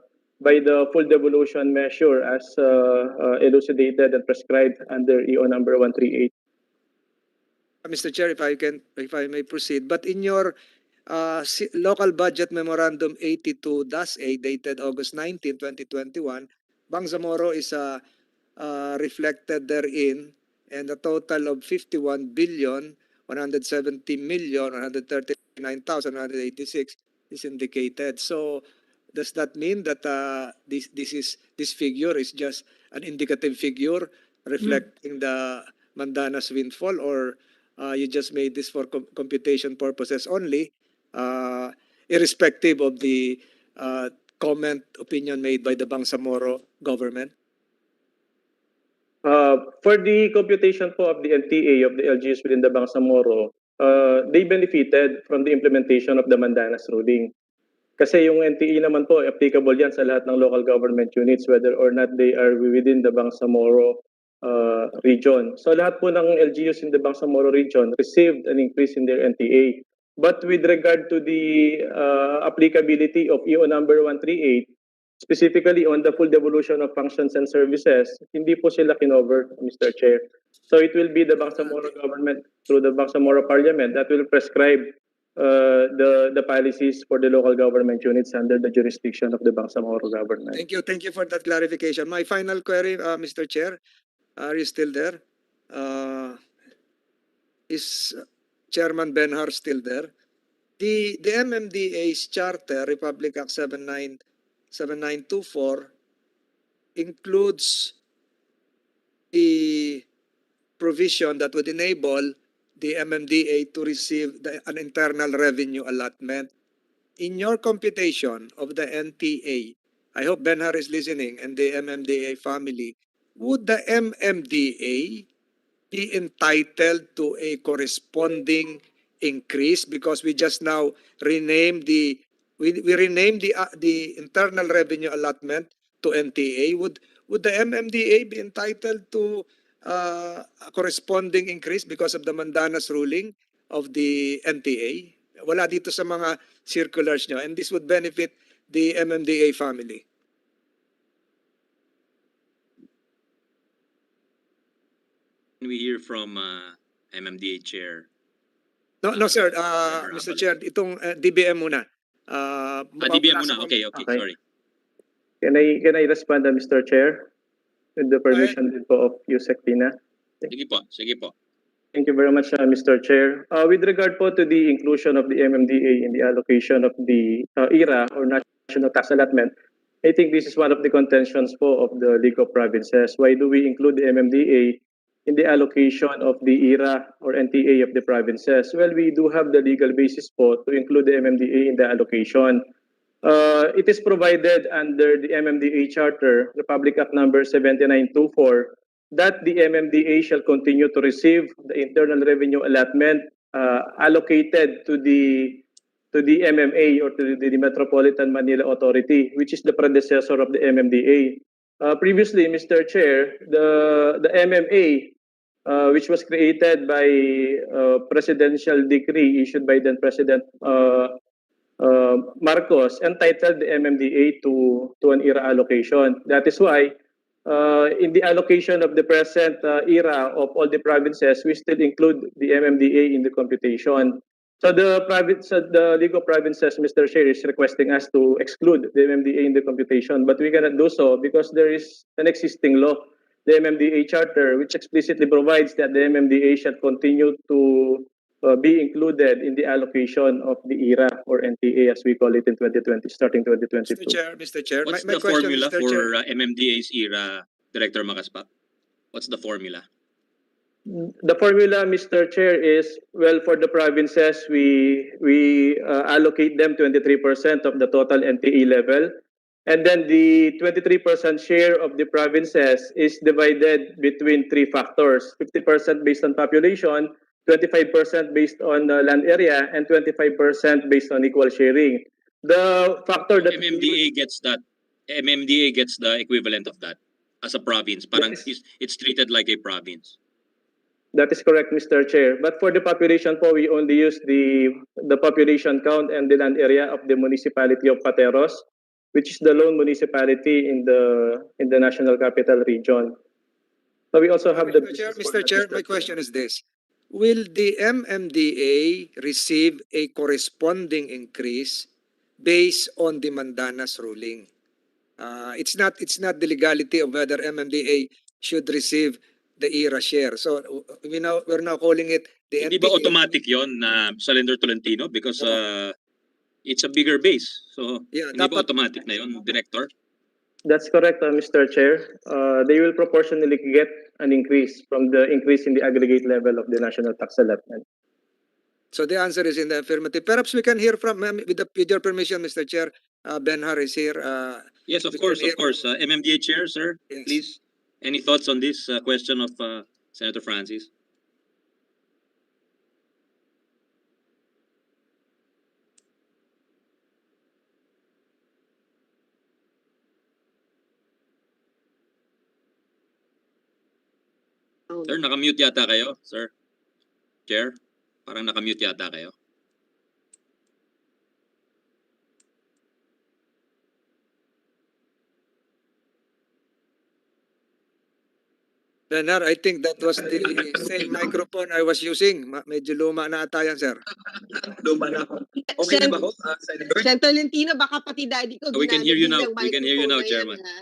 full devolution measure as elucidated and prescribed under EO number 138. Mr. Chair, if I may proceed, but in your local budget memorandum 82-A dated August 19, 2021, Bangsamoro is reflected therein, and a total of 51,170,139,186 is indicated. So does that mean that this figure is just an indicative figure reflecting the Mandana's windfall, or you just made this for computation purposes only, irrespective of the opinion made by the Bangsamoro government? For the computation po of the NTA of the LGUs within the Bangsamoro, they benefited from the implementation of the Mandanas ruling. Kasi yung NTE naman po, applicable yan sa lahat ng local government units whether or not they are within the Bangsamoro region. So lahat po ng LGUs in the Bangsamoro region received an increase in their NTA. But with regard to the applicability of EO number 138, specifically on the full devolution of functions and services, hindi po sila kinover, Mr. Chair. So it will be the Bangsamoro government through the Bangsamoro Parliament that will prescribe the policies for the local government units under the jurisdiction of the Bangsamoro government. Thank you for that clarification. My final query, Mr. Chair, are you still there? Is Chairman Benhar still there? The MMDA's charter, Republic Act 7924, includes the provision that would enable the MMDA to receive an internal revenue allotment. In your computation of the NTA, I hope Benhar is listening, and the MMDA family, would the MMDA be entitled to a corresponding increase, because we just now renamed the internal revenue allotment to NTA? Would the MMDA be entitled to a corresponding increase because of the Mandanas ruling of the NTA? Wala dito sa mga circulars nyo, and this would benefit the MMDA family. Can we hear from MMDA Chair? No, sir. Mr. Chair, itong DBM muna. DBM muna. Okay, Okay. sorry. Can I respond, Mr. Chair, with the permission din po of Yusek Pina? Sige po. Thank you very much, Mr. Chair. With regard po to the inclusion of the MMDA in the allocation of the ERA or National Tax Allotment, I think this is one of the contentions po of the League of Provinces. Why do we include the MMDA in the allocation of the ERA or NTA of the provinces? Well, we do have the legal basis po to include the MMDA in the allocation. It is provided under the MMDA Charter, Republic Act number 7924, that the MMDA shall continue to receive the internal revenue allotment allocated to the MMA or to the Metropolitan Manila Authority, which is the predecessor of the MMDA. Previously, Mr. Chair, the MMA, which was created by presidential decree issued by then President Marcos, entitled the MMDA to an ERA allocation. That is why in the allocation of the present ERA of all the provinces, we still include the MMDA in the computation. So the League of Provinces, Mr. Chair, is requesting us to exclude the MMDA in the computation, but we cannot do so because there is an existing law, the MMDA Charter, which explicitly provides that the MMDA shall continue to be included in the allocation of the ERA or NTA, as we call it, in 2020, starting 2022. Mr. Chair, What's my the question, formula Mr. for Chair. MMDA's ERA, Director Makaspak? What's the formula? The formula, Mr. Chair, is, well, for the provinces, we allocate them 23% of the total NTE level. And then the 23% share of the provinces is divided between three factors: 50% based on population, 25% based on land area, and 25% based on equal sharing. The factor that MMDA gets that. MMDA gets the equivalent of that as a province. Parang it's treated like a province. That is correct, Mr. Chair. But for the population po, we only use the population count and the land area of the municipality of Pateros, which is the lone municipality in the National Capital Region. So we also have the Mr. Chair, my question is this. Will the MMDA receive a corresponding increase based on the Mandanas ruling? It's not the legality of whether MMDA should receive the ERA share. So we're now calling it the Hindi ba MDA. automatic yon na Salendor Tolentino because it's a bigger base. So Yeah, hindi ba dapat automatic na yon, Director? That's correct, Mr. Chair. They will proportionally get an increase from the increase in the aggregate level of the national tax allotment. So the answer is in the affirmative. Perhaps we can hear from, with your permission, Mr. Chair, Benhar is here. Yes, of we course, can of course. MMDA Chair, sir, Yes. please. Any thoughts on this question of Senator Francis? Oh, Sir, nakamute yata kayo, sir. Chair, parang nakamute yata kayo. Benhar, I think that was the same microphone I was using. Medyo luma na ata yan, sir. Luma na ako. Okay na ba ho, Senator? Sen. Tolentino, baka pati daddy ko We can hear you now. ginamit din yung We can hear you now, microphone na yan, Chairman. ha?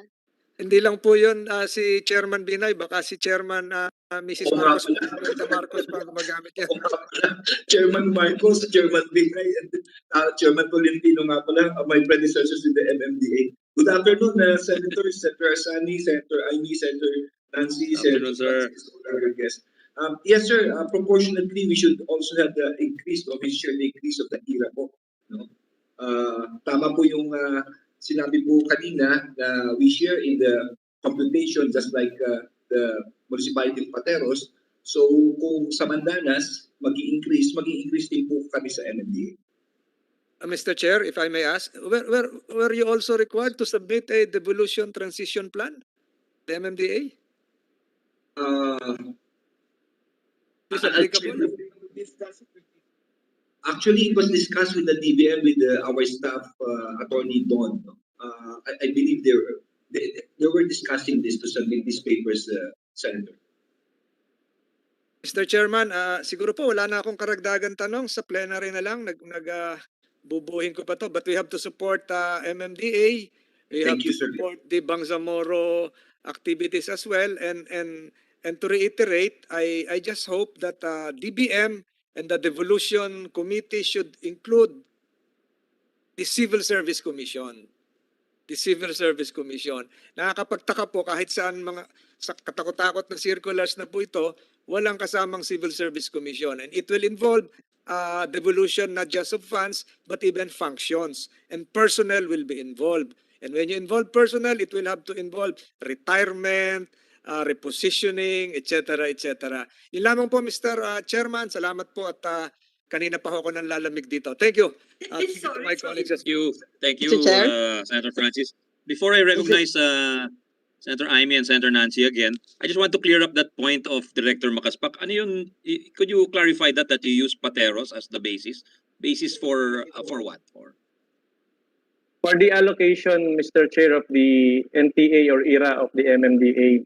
Hindi lang po yun si Chairman Binay, baka si Chairman Mrs. Oo nga Marcos, pala. Marta Marcos pa gumagamit yan. Oo nga pala. Chairman Marcos, Chairman Binay, and Chairman Tolentino nga pala, my predecessors in the MMDA. Good afternoon, Senators, Senator Asani, Senator Amy, Senator Nancy, Afternoon, Senator sir. Francis, all our guests. Yes, sir, proportionately, we should also have the increase of share the increase of the ERA po. No? Tama po yung sinabi po kanina na we share in the computation just like the municipality of Pateros. So kung sa Mandanas mag-i-increase din po kami sa MMDA. Mr. Chair, if I may ask, were you also required to submit a devolution transition plan, the MMDA? Is applicable? Actually, it was discussed with the DBM with our staff attorney Don. I believe they were discussing this to submit these papers, Senator. Mr. Chairman, siguro po wala na akong karagdagan tanong, sa plenary na lang bubuhin ko pa to, but we have to support MMDA. We have Thank you, to sir. support the Bangsamoro activities as well, and to reiterate, I just hope that DBM and the Devolution Committee should include the Civil Service Commission. The Civil Service Commission. Nakakapagtaka po kahit saan sa katakot-takot na circulars na po ito, walang kasamang Civil Service Commission. And it will involve devolution not just of funds, but even functions. And personnel will be involved. And when you involve personnel, it will have to involve retirement, repositioning, etc., etc. Yun lamang po, Mr. Chairman. Salamat po at kanina pa ako nang lalamig dito. Thank you. To my colleagues as well. Thank you, Mr. Chair? Senator Francis. Before I recognize Senator Amy and Senator Nancy again, I just want to clear up that point of Director Makaspak. Ano yun? Could you clarify that you use Pateros as the basis? Basis for what? For the allocation, Mr. Chair, of the NTA or ERA of the MMDA,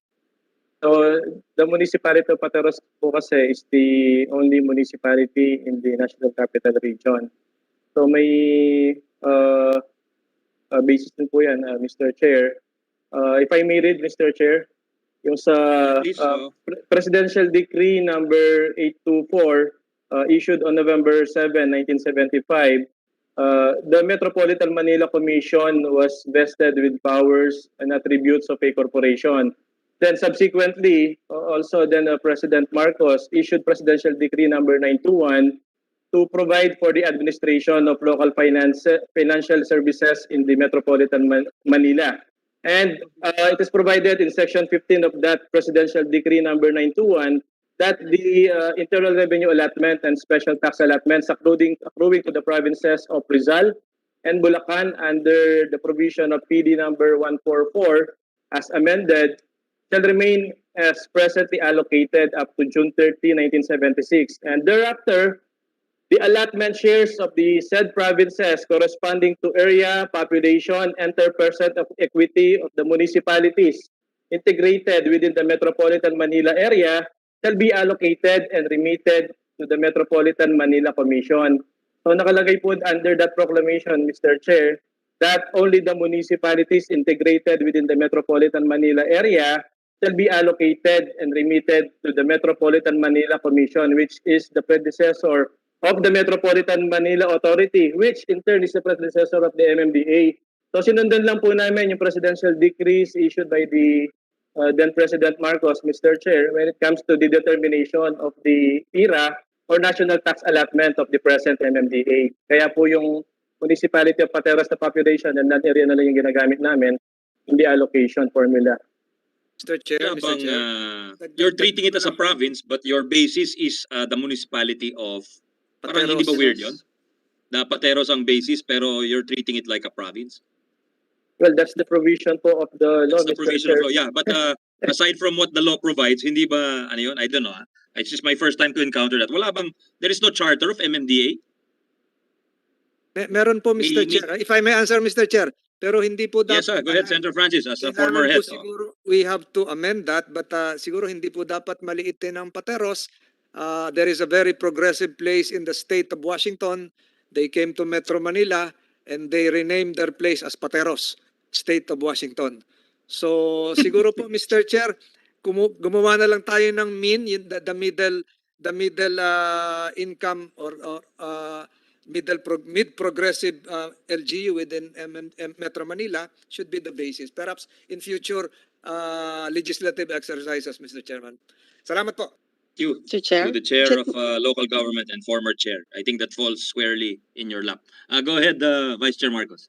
so the municipality of Pateros po kasi is the only municipality in the National Capital Region. So may basis din po yan, Mr. Chair. If I may read, Mr. Chair, yung sa Presidential Decree number 824 issued on November 7, 1975, the Metropolitan Manila Commission was vested with powers and attributes of a corporation. Then subsequently, also then President Marcos issued Presidential Decree number 921 to provide for the administration of local financial services in the Metropolitan Manila. And it is provided in Section 15 of that Presidential Decree number 921 that the internal revenue allotment and special tax allotments accruing to the provinces of Rizal and Bulacan under the provision of PD number 144 as amended shall remain as presently allocated up to June 30, 1976. And thereafter, the allotment shares of the said provinces corresponding to area, population, and 10% of equity of the municipalities integrated within the Metropolitan Manila area shall be allocated and remitted to the Metropolitan Manila Commission. So nakalagay po under that proclamation, Mr. Chair, that only the municipalities integrated within the Metropolitan Manila area shall be allocated and remitted to the Metropolitan Manila Commission, which is the predecessor of the Metropolitan Manila Authority, which in turn is the predecessor of the MMDA. So sinundan lang po namin yung presidential decrees issued by the then President Marcos, Mr. Chair, when it comes to the determination of the IRA or national tax allotment of the present MMDA. Kaya po yung municipality of Pateros na population and that area na lang yung ginagamit namin in the allocation formula. Mr. Chair, Mr. Habang, Chair. you're treating it as a province, but your basis is the municipality of... Parang hindi ba weird yun? Na Pateros ang basis pero you're treating it like a province? Well, that's the provision po of the law, That's the Mr. provision Chair. of law, yeah. But aside from what the law provides, hindi ba, ano yun? I don't know. It's just my first time to encounter that. Wala bang, there is no charter of MMDA? Meron po, Mr. May- Chair. If I may answer, Mr. Chair. Pero hindi po dapat... Yes, sir. Go ahead, Senator Francis, as a Kailangan former po head. siguro, we have to amend that, but siguro hindi po dapat maliitin ang Pateros. There is a very progressive place in the state of Washington. They came to Metro Manila and they renamed their place as Pateros, state of Washington. So siguro po, Mr. Chair, gumawa na lang tayo ng mean, the middle income or mid-progressive LGU within Metro Manila should be the basis. Perhaps in future legislative exercises, Mr. Chairman. Salamat po. You, Mr. Chair. to the chair of local government and former chair. I think that falls squarely in your lap. Go ahead, Vice Chair Marcos.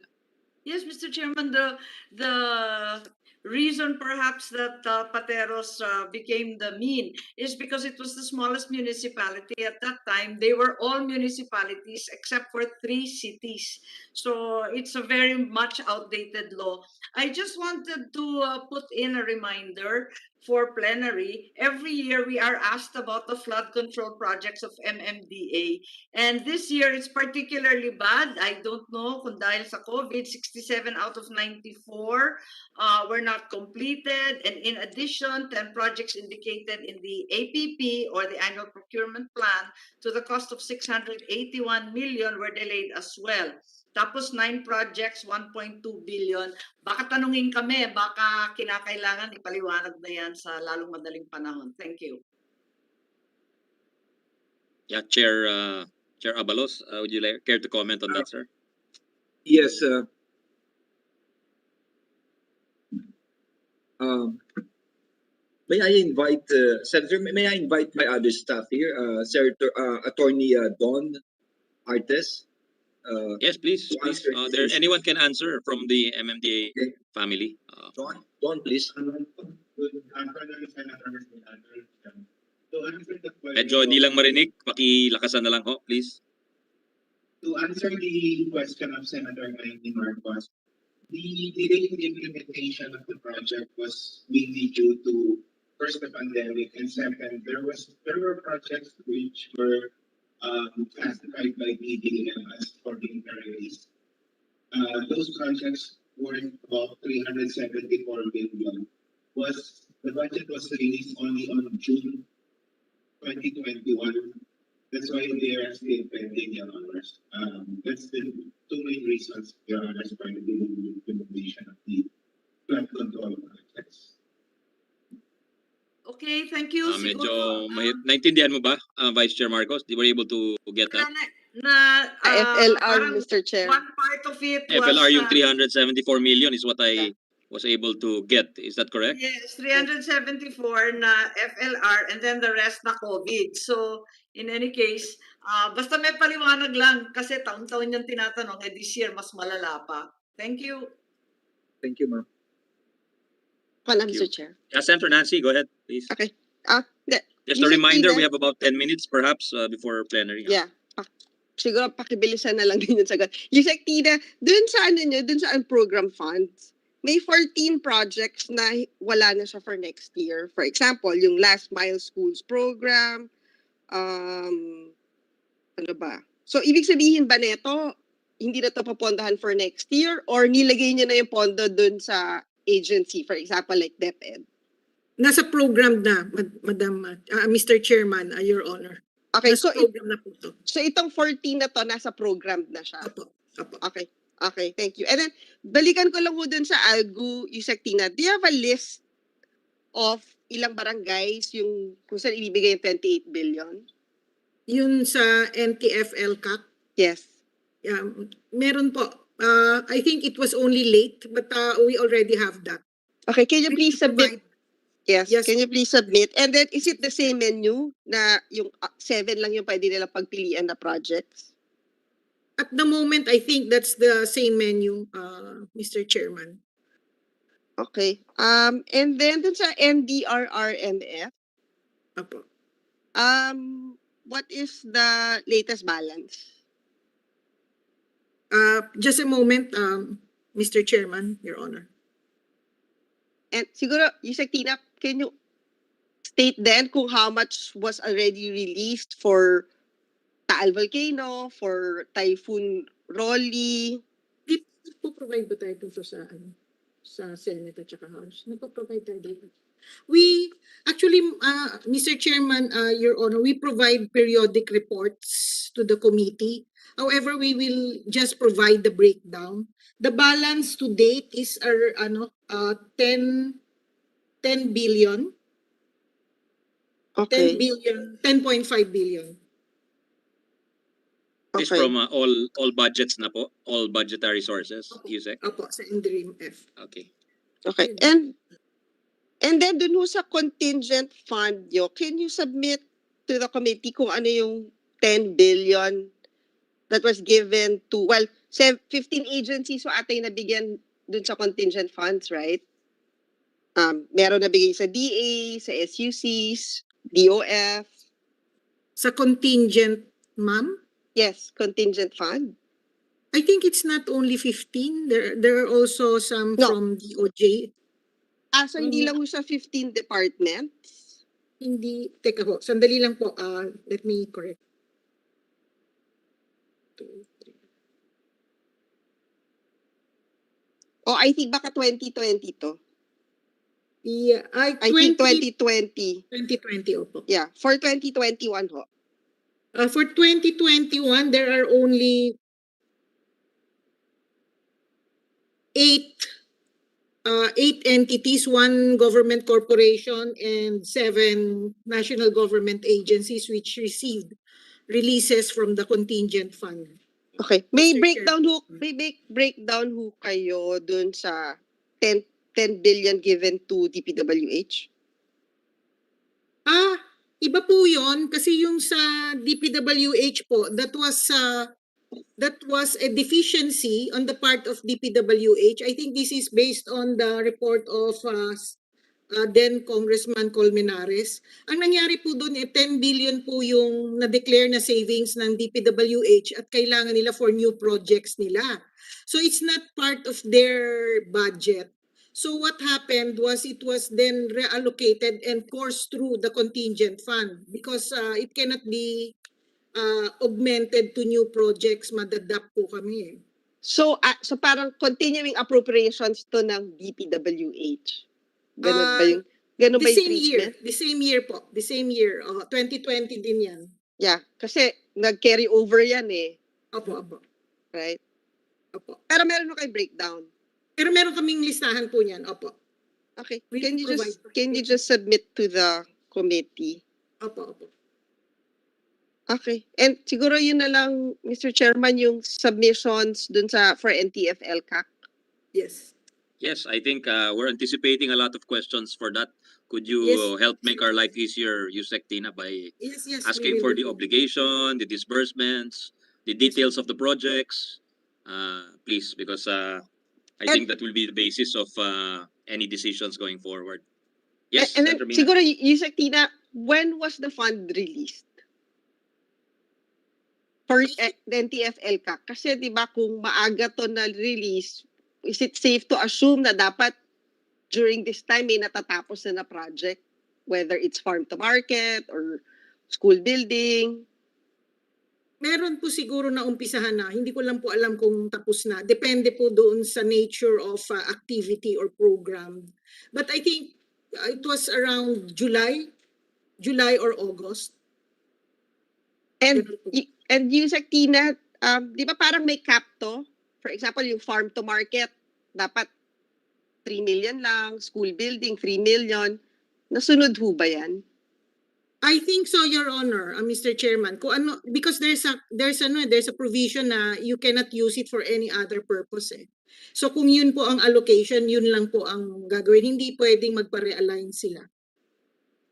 Yes, Mr. Chairman, the reason perhaps that Pateros became the mean is because it was the smallest municipality at that time. They were all municipalities except for 3 cities. So it's a very much outdated law. I just wanted to put in a reminder for plenary. Every year we are asked about the flood control projects of MMDA. And this year it's particularly bad. I don't know kung dahil sa COVID, 67 out of 94 were not completed. And in addition, 10 projects indicated in the APP or the annual procurement plan to the cost of 681 million were delayed as well. Tapos 9 projects, 1.2 billion. Baka tanungin kami, baka kinakailangan ipaliwanag na yan sa lalong madaling panahon. Thank you. Yeah, Chair Abalos, would you care to comment on that, sir? Yes. May I invite Senator? May I invite my other staff here, Senator Attorney Don Artes. Yes, please. Please. Anyone can answer from the MMDA Okay. family. Don, please. Medyo hindi lang marinig. Pakilakasan na lang ho, please. To answer the question of Senator Marcos, the delay in the implementation of the project was mainly due to first the pandemic and second there were projects which were classified by DDM as for being released. Those projects worth about 374 billion. The budget was released only on June 2021. That's why they are still pending, Your Honors. That's the 2 main reasons, Your Honors, for the implementation of the flood control projects. Okay, thank you. Medyo naintindihan mo ba, Vice Chair Marcos? Were you able to get that? FLR, parang Mr. Chair. one part of it was... FLR yung 374 million is what I was able to get. Is that correct? Yes, 374 na FLR and then the rest na COVID. So, in any case, basta may paliwanag lang kasi taon-taon yung tinatanong, this year mas malala pa. Thank you. Thank you, ma'am. Wala, Thank Mr. you. Chair. Senator Nancy, go ahead, please. Okay. Just a Yusek reminder, Tina. we have about 10 minutes perhaps before plenary. Yeah. Siguro pakibilisan na lang din yung sagot. Yusek Tina, dun sa ano nyo, dun sa program funds, may 14 projects na wala na siya for next year. For example, yung Last Mile Schools program, ano ba? So, ibig sabihin ba neto, hindi na ito papondahan for next year or nilagay niyo na yung pondo dun sa agency, for example, like DepEd? Nasa program na, Madam, Mr. Chairman, Your Honor. Okay, Nasa program na po to. So itong 14 na to, nasa program na siya? Apo. Okay, thank you. And then, balikan ko lang po dun sa ALGU, Yusek Tina, do you have a list of ilang barangays yung kung saan ibibigay yung 28 billion? Yun sa NTFL CAC? Yes. Yeah, meron po. I think it was only late, but we already have that. Okay, can you please submit? Yes, Yes. can you please submit? And then, is it the same menu na yung 7 lang yung pwede nila pagpilian na projects? At the moment, I think that's the same menu, Mr. Chairman. Okay. And then dun sa NDRRMF, Apo. what is the latest balance? Just a moment, Mr. Chairman, Your Honor. And siguro, Yusek Tina, can you state then kung how much was already released for Taal Volcano, for Typhoon Rolly? Nagpo-provide ba tayo dito sa Senate at saka House? Nagpo-provide tayo dito. We, actually, Mr. Chairman, Your Honor, we provide periodic reports to the committee. However, we will just provide the breakdown. The balance to date is 10 billion. Okay. 10 billion, 10.5 billion. This from all budgets na po, all budgetary sources, Yusek? Opo, sa interim F. Okay. Okay. And then dun ho sa contingent fund nyo, can you submit to the committee kung ano yung 10 billion that was given to, 15 agencies so atay nabigyan dun sa contingent funds, right? Meron nabigay sa DA, sa SUCs, DOF. Sa contingent, ma'am? Yes, contingent fund. I think it's not only 15. There are also some from DOJ. So hindi lang ho sa 15 departments? Hindi, teka po, sandali lang po. Let me correct. 2, 3. I think baka 2020 to. Yeah, I think 2020. 2020, opo. Yeah, for 2021 ho. For 2021, there are only 8 entities, 1 government corporation and 7 national government agencies which received releases from the contingent fund. Okay. May Mr. breakdown ho kayo dun sa 10 billion given to DPWH? Iba po yun kasi yung sa DPWH po, that was a deficiency on the part of DPWH. I think this is based on the report of then Congressman Colmenares. Ang nangyari po doon 10 billion po yung na-declare na savings ng DPWH at kailangan nila for new projects nila. So it's not part of their budget. So what happened was it was then reallocated and coursed through the contingent fund because it cannot be augmented to new projects. Madadap po kami. So parang continuing appropriations to ng DPWH. Ganun ba yung treatment? The same year po. The same year. 2020 din yan. Yeah, kasi nag-carry over yan eh. Opo. Right? Opo. Pero meron na kayo breakdown? Pero meron kaming listahan po niyan. Opo. Okay. Can you just submit to the committee? Opo. Okay. And siguro yun na lang, Mr. Chairman, yung submissions dun for NTFL CAC. Yes. Yes, I think we're anticipating a lot of questions for that. Could you Yes. help make our life easier, Yusek Tina, by Yes, we asking will for do the so. obligation, the disbursements, the Yes, details of the projects? Please, because I And, think that will be the basis of any decisions going forward. Yes, and then, Senator Mina. siguro, Yusek Tina, when was the fund released? For the NTF-LCAC? Kasi di ba kung maaga to na release, is it safe to assume na dapat during this time may natatapos na project? Whether it's farm to market or school building? Meron po siguro na umpisahan na. Hindi ko lang po alam kung tapos na. Depende po doon sa nature of activity or program. But I think it was around July or August. And Ganun po. and Yusek Tina, di ba parang may cap to? For example, yung farm to market, dapat 3 million lang, school building 3 million. Nasunod ho ba yan? I think so, Your Honor, Mr. Chairman. Kung ano, because there's a provision na you cannot use it for any other purpose. So kung yun po ang allocation, yun lang po ang gagawin. Hindi pwedeng magpa-realign sila.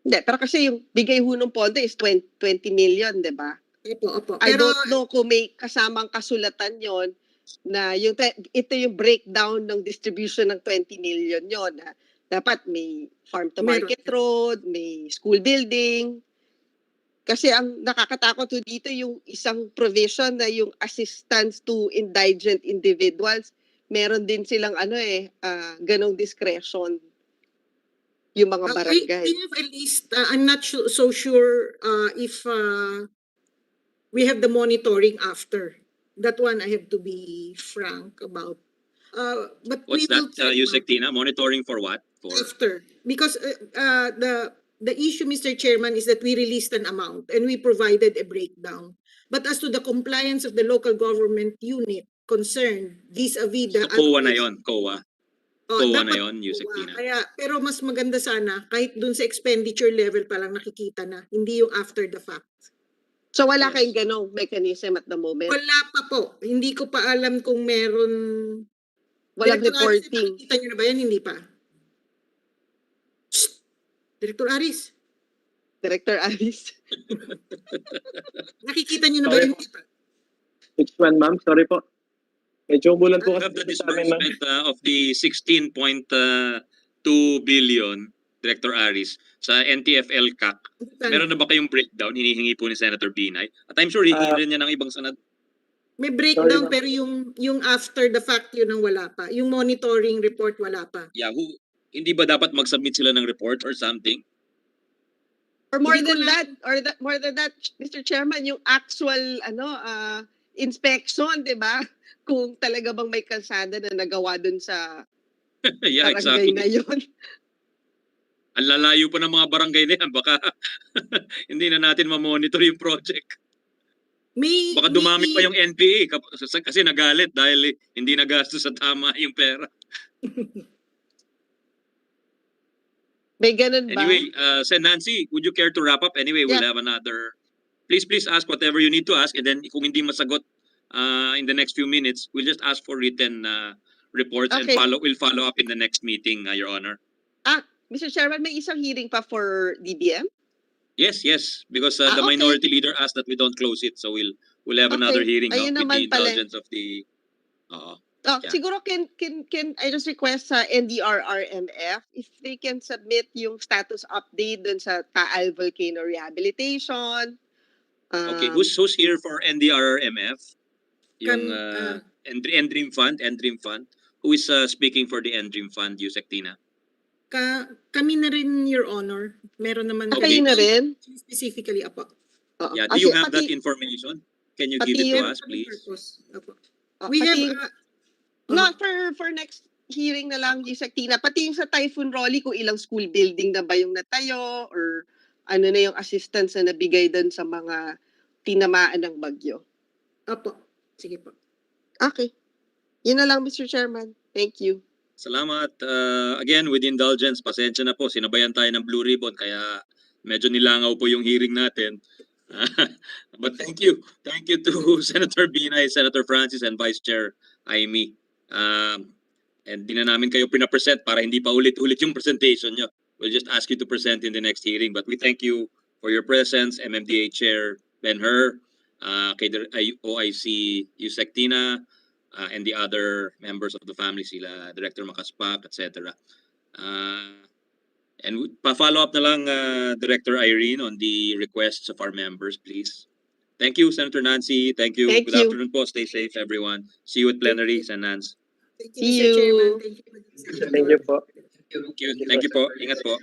Hindi, pero kasi yung bigay ho ng pondo is 20 million, di ba? Opo. I Pero don't know kung may kasamang kasulatan yon na ito yung breakdown ng distribution ng 20 million yon. Dapat may farm to market road, may school building. Kasi ang nakakatakot ho dito yung isang provision na yung assistance to indigent individuals. Meron din silang ganong discretion yung mga barangay. I have at least, I'm not so sure if we have the monitoring after. That one I have to be frank about. But What's we will that, Yusek Tina? Monitoring for what? For after, because the issue, Mr. Chairman, is that we released an amount and we provided a breakdown. But as to the compliance of the local government unit concerned vis-a-vis the COA na yon, COA. COA na dapat yon, Yusek COA. Tina. Kaya, pero mas maganda sana kahit dun sa expenditure level pa lang nakikita na, hindi yung after the fact. So wala Yes. kayong ganong mechanism at the moment? Wala pa po. Hindi ko pa alam kung meron. Walang Director Aris, reporting? nakikita niyo na ba yan? Hindi pa. Shh! Director Aris, Director Alice? nakikita niyo na ba yan? Hindi pa. Which one, ma'am? Sorry po. Medyo umulan po You have the kasi sa amin, ma'am. disbursement of the 16.2 billion, Director Aris, sa NTF-LCAC. Meron na ba kayong breakdown? Hinihingi po ni Senator Binay. At I'm sure hihingi rin niya ng ibang sanad. May breakdown Sorry, ma'am. pero yung after the fact yun ang wala pa. Yung monitoring report wala pa. Yahoo! Hindi ba dapat mag-submit sila ng report or something? Or more Hindi ko than lang- that, more than that, Mr. Chairman, yung actual inspection, 'di ba? Kung talaga bang may kalsada na nagawa dun sa Yeah, barangay exactly. na 'yon. Ang lalayo pa ng mga barangay na yan. Baka hindi na natin ma-monitor yung project. Baka dumami pa yung NPA kasi nagalit dahil hindi nagastos sa tama yung pera. May ganun ba? Anyway, Sen Nancy, would you care to wrap up? Anyway, we'll have another. Please ask whatever you need to ask, and then kung hindi masagot in the next few minutes, we'll just ask for written reports and Okay. we'll follow up in the next meeting, Your Honor. Mr. Chairman, may isang hearing pa for DBM? Yes, because the Okay. minority leader asked that we don't close it, so we'll have another Okay. hearing Ayun with the naman pala. indulgence of the. Yeah. Siguro can I just request sa NDRRMF if they can submit yung status update dun sa Taal Volcano Rehabilitation. Okay, who's here for NDRRMF? Yung Endream Fund. Who is speaking for the Endream Fund, Yusek Tina? Kami na rin, Your Honor. Meron naman. Okay na rin? Specifically, apo. Yeah, do you have that information? Can you give it to us, please? We have, No, for next hearing na lang, Yusek Tina, pati yung sa Typhoon Rolly, kung ilang school building na ba yung natayo or ano na yung assistance na nabigay doon sa mga tinamaan ng bagyo. Opo. Sige po. Okay. Yun na lang, Mr. Chairman. Thank you. Salamat. Again, with indulgence, pasensya na po. Sinabayan tayo ng Blue Ribbon, kaya medyo nilangaw po yung hearing natin. But thank you. Thank you to Senator Binay, Senator Francis, and Vice Chair Aimee. And di na namin kayo pinapresent para hindi pa ulit-ulit yung presentation nyo. We'll just ask you to present in the next hearing. But we thank you for your presence, MMDA Chair Ben-Hur, kay OIC Yusek Tina, and the other members of the family, sila Director Makaspak, etc. And pa-follow up na lang, Director Irene, on the requests of our members, please. Thank you, Senator Nancy. Thank you. Thank Good you. afternoon po. Stay safe, everyone. See you at plenary, Sen. Nance. Thank you, See Mr. Chairman. you. Thank you, Thank you po. Thank you. Thank you po. Ingat po.